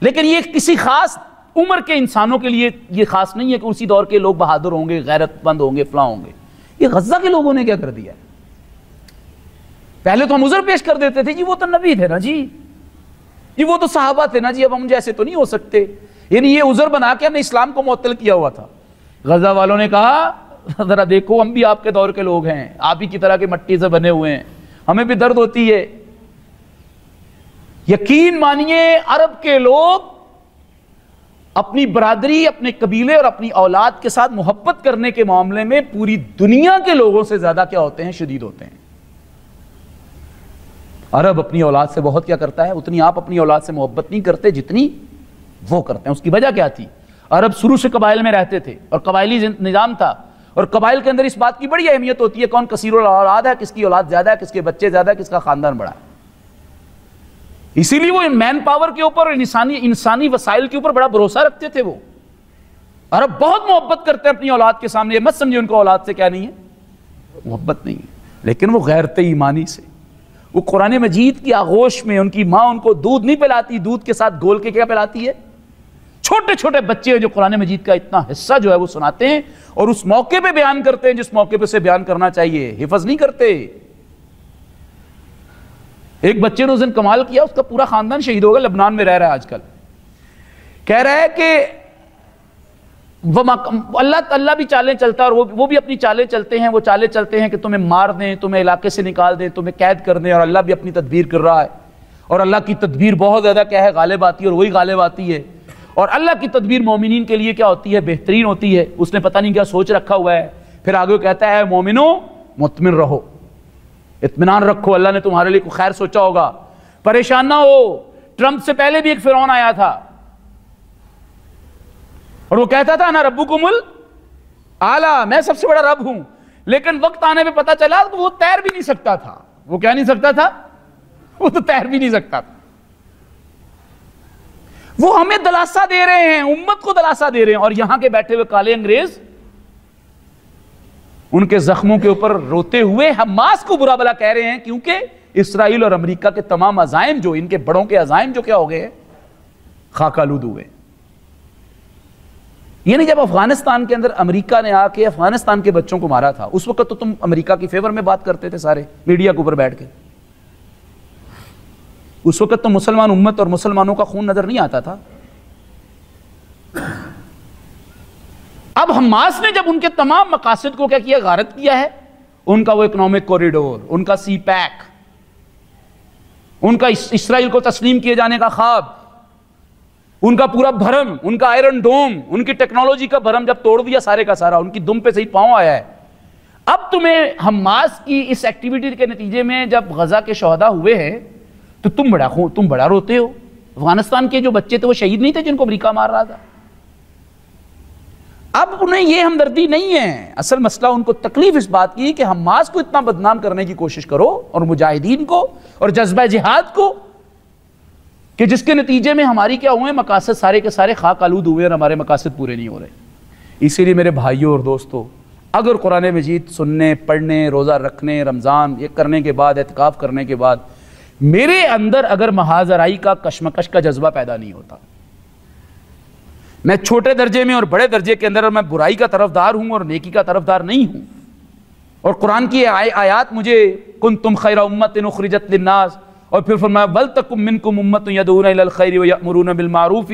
لیکن یہ کسی خاص عمر کے انسانوں کے لیے یہ خاص نہیں ہے کہ اسی دور کے لوگ بہادر ہوں گے, غیرت مند ہوں گے, فلاں ہوں گے. یہ غزہ کے لوگوں نے کیا کر دیا ہے. پہلے تو ہم عذر پیش کر دیتے تھے جی وہ تو نبی تھے نا جی, وہ تو صحابہ تھے نا جی, اب ہم جیسے تو نہیں ہو سکتے. یعنی یہ عذر بنا کے ہم نے اسلام کو معطل کیا ہوا تھا. غزہ والوں نے کہا ذرا دیکھو ہم بھی آپ کے دور کے لوگ ہیں, آپ ہی کی طرح کے مٹی سے بنے ہوئے ہیں, ہمیں بھی درد ہوتی ہے. یقین مانیے عرب کے لوگ اپنی برادری, اپنے قبیلے اور اپنی اولاد کے ساتھ محبت کرنے کے معاملے میں پوری دنیا کے لوگوں سے زیادہ کیا ہوتے ہیں, شدید ہوتے ہیں. عرب اپنی اولاد سے بہت کیا کرتا ہے, اتنی آپ اپنی اولاد سے محبت نہیں کرتے جتنی وہ کرتے ہیں. اس کی وجہ کیا تھی, عرب شروع سے قبائل میں رہتے تھے اور قبائلی نظام تھا, اور قبائل کے اندر اس بات کی بڑی اہمیت ہوتی ہے کون کثیر الاولاد ہے, کس کی اولاد زیادہ ہے, کس کے بچے زیادہ ہے, کس کا خاندان بڑا ہے. اسی لیے وہ مین پاور کے اوپر, انسانی وسائل کے اوپر بڑا بھروسہ رکھتے تھے. وہ عرب بہت محبت کرتے ہیں اپنی اولاد کے سامنے، یہ مت سمجھے ان کو اولاد سے کیا نہیں ہے، محبت نہیں ہے، لیکن وہ غیرت ایمانی سے، وہ قرآن مجید کی آغوش میں ان کی ماں ان کو دودھ نہیں پلاتی، دودھ کے ساتھ گھول کے کیا پلاتی ہے؟ چھوٹے چھوٹے بچے ہیں جو قرآن مجید کا اتنا حصہ جو ہے وہ سناتے ہیں اور اس موقع پہ بیان کرتے ہیں جس موقع پہ سے بیان کرنا چاہیے، حفظ نہیں کرتے۔ ایک بچے نے اس دن کمال کیا، اس کا پورا خاندان شہید ہوگا، لبنان میں رہ رہا ہے آج کل، کہہ رہا ہے کہ اللہ بھی چالیں چلتا ہے اور وہ بھی اپنی چالیں چلتے ہیں، وہ چالیں چلتے ہیں کہ تمہیں مار دیں، تمہیں علاقے سے نکال دیں، تمہیں قید کر دیں، اور اللہ بھی اپنی تدبیر کر رہا ہے، اور اللہ کی تدبیر بہت زیادہ کیا ہے، غالب آتی ہے، اور وہی غالب آتی ہے، اور اللہ کی تدبیر مومنین کے لیے کیا ہوتی ہے، بہترین ہوتی ہے۔ اس نے پتہ نہیں کیا سوچ رکھا ہوا ہے، پھر آگے وہ کہتا ہے مومنو مطمئن رہو، اطمینان رکھو، اللہ نے تمہارے لیے کوئی خیر سوچا ہوگا، پریشان نہ ہو۔ ٹرمپ سے پہلے بھی ایک فرعون آیا تھا اور وہ کہتا تھا انا ربکم الاعلی، میں سب سے بڑا رب ہوں، لیکن وقت آنے پہ پتہ چلا کہ وہ تیر بھی نہیں سکتا تھا۔ وہ کیا نہیں سکتا تھا؟ وہ تو تیر بھی نہیں سکتا تھا۔ وہ ہمیں دلاسا دے رہے ہیں، امت کو دلاسا دے رہے ہیں، اور یہاں کے بیٹھے ہوئے کالے انگریز ان کے زخموں کے اوپر روتے ہوئے حماس کو برا بلا کہہ رہے ہیں، کیونکہ اسرائیل اور امریکہ کے تمام عزائم جو ان کے بڑوں کے عزائم جو کیا ہو گئے، خاک آلود ہوئے۔ یعنی جب افغانستان کے اندر امریکہ نے آ کے افغانستان کے بچوں کو مارا تھا، اس وقت تو تم امریکہ کی فیور میں بات کرتے تھے سارے میڈیا کے اوپر بیٹھ کے، اس وقت تو مسلمان امت اور مسلمانوں کا خون نظر نہیں آتا تھا۔ اب حماس نے جب ان کے تمام مقاصد کو کیا کیا، غارت کیا ہے، ان کا وہ اکنامک کوریڈور، ان کا سی پیک، ان کا اسرائیل کو تسلیم کیے جانے کا خواب، ان کا پورا بھرم، ان کا آئرن ڈوم، ان کی ٹیکنالوجی کا بھرم جب توڑ دیا سارے کا سارا، ان کی دم پہ صحیح پاؤں آیا ہے۔ اب تمہیں حماس کی اس ایکٹیویٹی کے نتیجے میں جب غزہ کے شہداء ہوئے ہیں تو تم بڑا روتے ہو۔ افغانستان کے جو بچے تھے وہ شہید نہیں تھے جن کو امریکہ مار رہا تھا؟ اب انہیں یہ ہمدردی نہیں ہے، اصل مسئلہ ان کو تکلیف اس بات کی کہ حماس کو اتنا بدنام کرنے کی کوشش کرو اور مجاہدین کو اور جذبہ جہاد کو، کہ جس کے نتیجے میں ہماری کیا ہوئے، مقاصد سارے کے سارے خاک آلود ہوئے اور ہمارے مقاصد پورے نہیں ہو رہے۔ اسی لیے میرے بھائیوں اور دوستوں، اگر قرآن مجید سننے، پڑھنے، روزہ رکھنے، رمضان یہ کرنے کے بعد، اعتکاف کرنے کے بعد میرے اندر اگر محاذ آرائی کا، کشمکش کا جذبہ پیدا نہیں ہوتا، میں چھوٹے درجے میں اور بڑے درجے کے اندر میں برائی کا طرفدار ہوں اور نیکی کا طرفدار نہیں ہوں، اور قرآن کی آیات مجھے کنتم خیر امۃ اخرجت للناس، اور پھر فرمایا ولتکم منکم امۃ یدعون الی الخیر ویأمرون بالمعروف،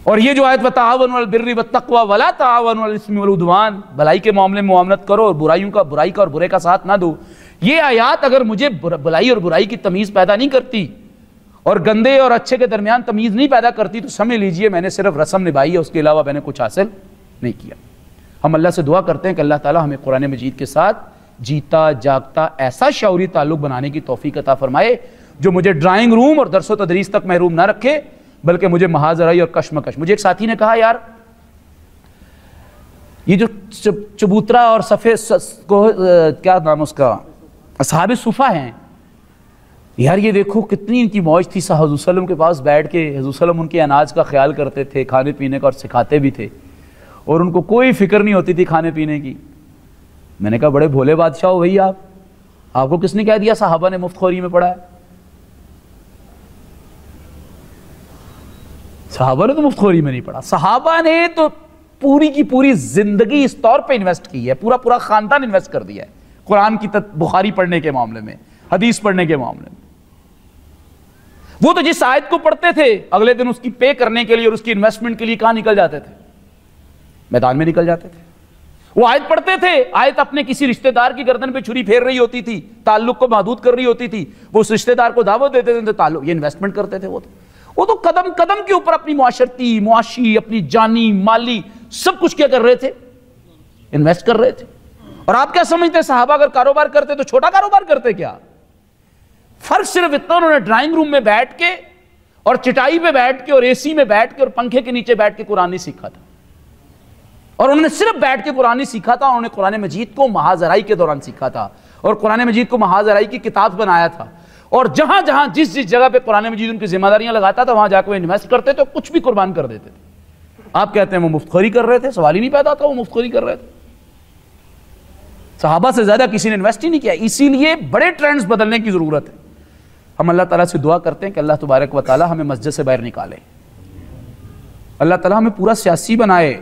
اور یہ جو آیت وتعاونوا علی البر والتقوی ولا تعاونوا علی الاثم والعدوان، بھلائی کے معاملے میں معاونت کرو اور برائی کا اور برے کا ساتھ نہ دو، یہ آیات اگر مجھے بھلائی اور برائی کی تمیز پیدا نہیں کرتی اور گندے اور اچھے کے درمیان تمیز نہیں پیدا کرتی، تو سمجھ لیجئے میں نے صرف رسم نبھائی ہے، اس کے علاوہ میں نے کچھ حاصل نہیں کیا۔ ہم اللہ سے دعا کرتے ہیں کہ اللہ تعالی ہمیں قرآن مجید کے ساتھ جیتا جاگتا ایسا شعوری تعلق بنانے کی توفیق عطا فرمائے جو مجھے ڈرائنگ روم اور درس و تدریس تک محروم نہ رکھے، بلکہ مجھے محاذ آرائی اور کشمکش۔ مجھے ایک ساتھی نے کہا، یار یہ جو چبوترا اور صفے کو کیا نام اس کا، اصحاب صفہ ہیں، یار یہ دیکھو کتنی ان کی موج تھی، حضور صلی اللہ علیہ وسلم کے پاس بیٹھ کے حضور صلی اللہ علیہ وسلم ان کے اناج کا خیال کرتے تھے، کھانے پینے کا، اور سکھاتے بھی تھے، اور ان کو کوئی فکر نہیں ہوتی تھی کھانے پینے کی۔ میں نے کہا بڑے بھولے بادشاہ ہو بھائی آپ کو کس نے کہہ دیا صحابہ نے مفت خوری میں پڑھا ہے؟ صحابہ نے تو مفت خوری میں نہیں پڑھا، صحابہ نے تو پوری کی پوری زندگی اس طور پہ انویسٹ کی ہے، پورا خاندان انویسٹ کر دیا ہے قرآن کی بخاری پڑھنے کے معاملے میں، حدیث پڑھنے کے معاملے میں۔ وہ تو جس آیت کو پڑھتے تھے اگلے دن اس کی پے کرنے کے لیے اور اس کی انویسٹمنٹ کے لیے کہاں نکل جاتے تھے؟ میدان میں نکل جاتے تھے۔ وہ آیت پڑھتے تھے، آیت اپنے کسی رشتہ دار کی گردن پہ چھری پھیر رہی ہوتی تھی، تعلق کو محدود کر رہی ہوتی تھی، وہ اس رشتہ دار کو دعوت دیتے تھے، تعلق، یہ انویسٹمنٹ کرتے تھے۔ وہ تو قدم قدم کے اوپر اپنی معاشرتی، معاشی، اپنی جانی، مالی سب کچھ کیا کر رہے تھے؟ انویسٹ کر رہے تھے۔ اور آپ کیا سمجھتے ہیں صحابہ اگر کاروبار کرتے تو چھوٹا کاروبار کرتے کیا؟ فرق صرف اتنا، انہوں نے ڈرائنگ روم میں بیٹھ کے اور چٹائی پہ بیٹھ کے اور اے سی میں بیٹھ کے اور پنکھے کے نیچے بیٹھ کے قرآن نہیں سیکھا تھا، اور انہوں نے صرف بیٹھ کے قرآن نہیں سیکھا تھا، انہوں نے قرآن مجید کو محاذ آرائی کے دوران سیکھا تھا، اور قرآن مجید کو محاذ آرائی کی کتاب بنایا تھا، اور جہاں جہاں جس جگہ پہ قرآن مجید ان کی ذمہ داریاں لگاتا تھا وہاں جا کے وہ انویسٹ کرتے تھے، کچھ بھی قربان کر دیتے تھے۔ آپ کہتے ہیں وہ مفت خوری کر رہے تھے، سوال ہی نہیں پیدا تھا وہ مفت خوری کر رہے تھے۔ صحابہ سے زیادہ کسی نے انویسٹ ہی نہیں کیا، اسی لیے بڑے ٹرینڈز بدلنے کی ضرورت ہے۔ ہم اللہ تعالیٰ سے دعا کرتے ہیں کہ اللہ تبارک و تعالیٰ ہمیں مسجد سے باہر نکالے، اللہ تعالیٰ ہمیں پورا سیاسی بنائے،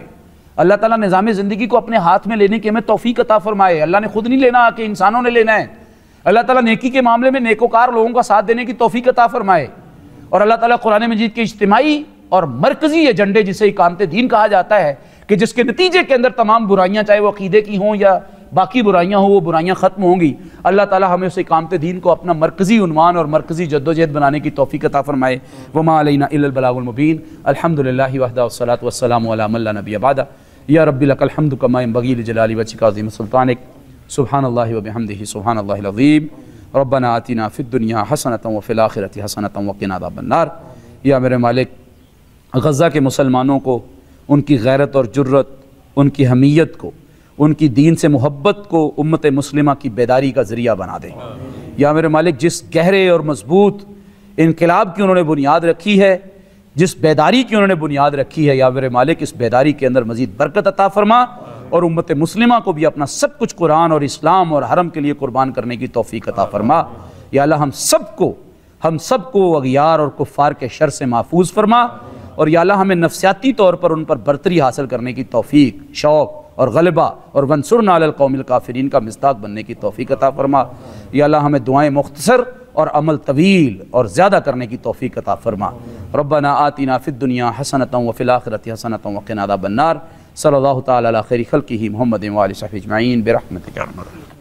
اللہ تعالیٰ نظام زندگی کو اپنے ہاتھ میں لینے کی ہمیں توفیق عطا فرمائے۔ اللہ نے خود نہیں لینا کہ انسانوں نے لینا ہے، اللہ تعالیٰ نیکی کے معاملے میں نیکوکار لوگوں کا ساتھ دینے کی توفیق عطا فرمائے، اور اللہ تعالیٰ قرآن مجید کے اجتماعی اور مرکزی ایجنڈے جسے اقامت دین کہا جاتا ہے کہ جس کے نتیجے کے اندر تمام برائیاں چاہے وہ عقیدے کی ہوں یا باقی برائیاں ہوں وہ برائیاں ختم ہوں گی، اللہ تعالیٰ ہمیں اس اقامت دین کو اپنا مرکزی عنوان اور مرکزی جدوجہد بنانے کی توفیق عطا فرمائے۔ وما علینا الا البلاغ المبین۔ الحمدللہ وحدہ والصلاۃ والسلام علی من لا نبی بعدہ۔ یا رب لک الحمد کما ینبغی لجلال وجہک عظیم سلطانک۔ سبحان اللہ وبحمدہ سبحان اللہ العظیم۔ ربنا آتنا فی الدنیا حسنۃ وفی الآخرۃ حسنۃ وقنا عذاب النار۔ یا میرے مالک، غزہ کے مسلمانوں کو، ان کی غیرت اور جرت، ان کی حمیت کو، ان کی دین سے محبت کو امت مسلمہ کی بیداری کا ذریعہ بنا دیں۔ یا میرے مالک، جس گہرے اور مضبوط انقلاب کی انہوں نے بنیاد رکھی ہے، جس بیداری کی انہوں نے بنیاد رکھی ہے، یا میرے مالک اس بیداری کے اندر مزید برکت عطا فرما، اور امت مسلمہ کو بھی اپنا سب کچھ قرآن اور اسلام اور حرم کے لیے قربان کرنے کی توفیق عطا فرما۔ یا اللہ ہم سب کو اغیار اور کفار کے شر سے محفوظ فرما، اور یا اللہ ہمیں نفسیاتی طور پر ان پر برتری حاصل کرنے کی توفیق، شوق اور غلبہ اور وانصرنا علی القوم الکافرین کا مصداق بننے کی توفیق عطا فرما۔ یا اللہ ہمیں دعائیں مختصر اور عمل طویل اور زیادہ کرنے کی توفیق عطا فرما۔ ربنا آتنا فی الدنیا حسنۃ وفی الآخرۃ حسنۃ وقنا عذاب النار۔ صلی اللہ تعالی علی خیر خلقہ محمد و آلہ وصحبہ اجمعین برحمتک یا ارحم الراحمین۔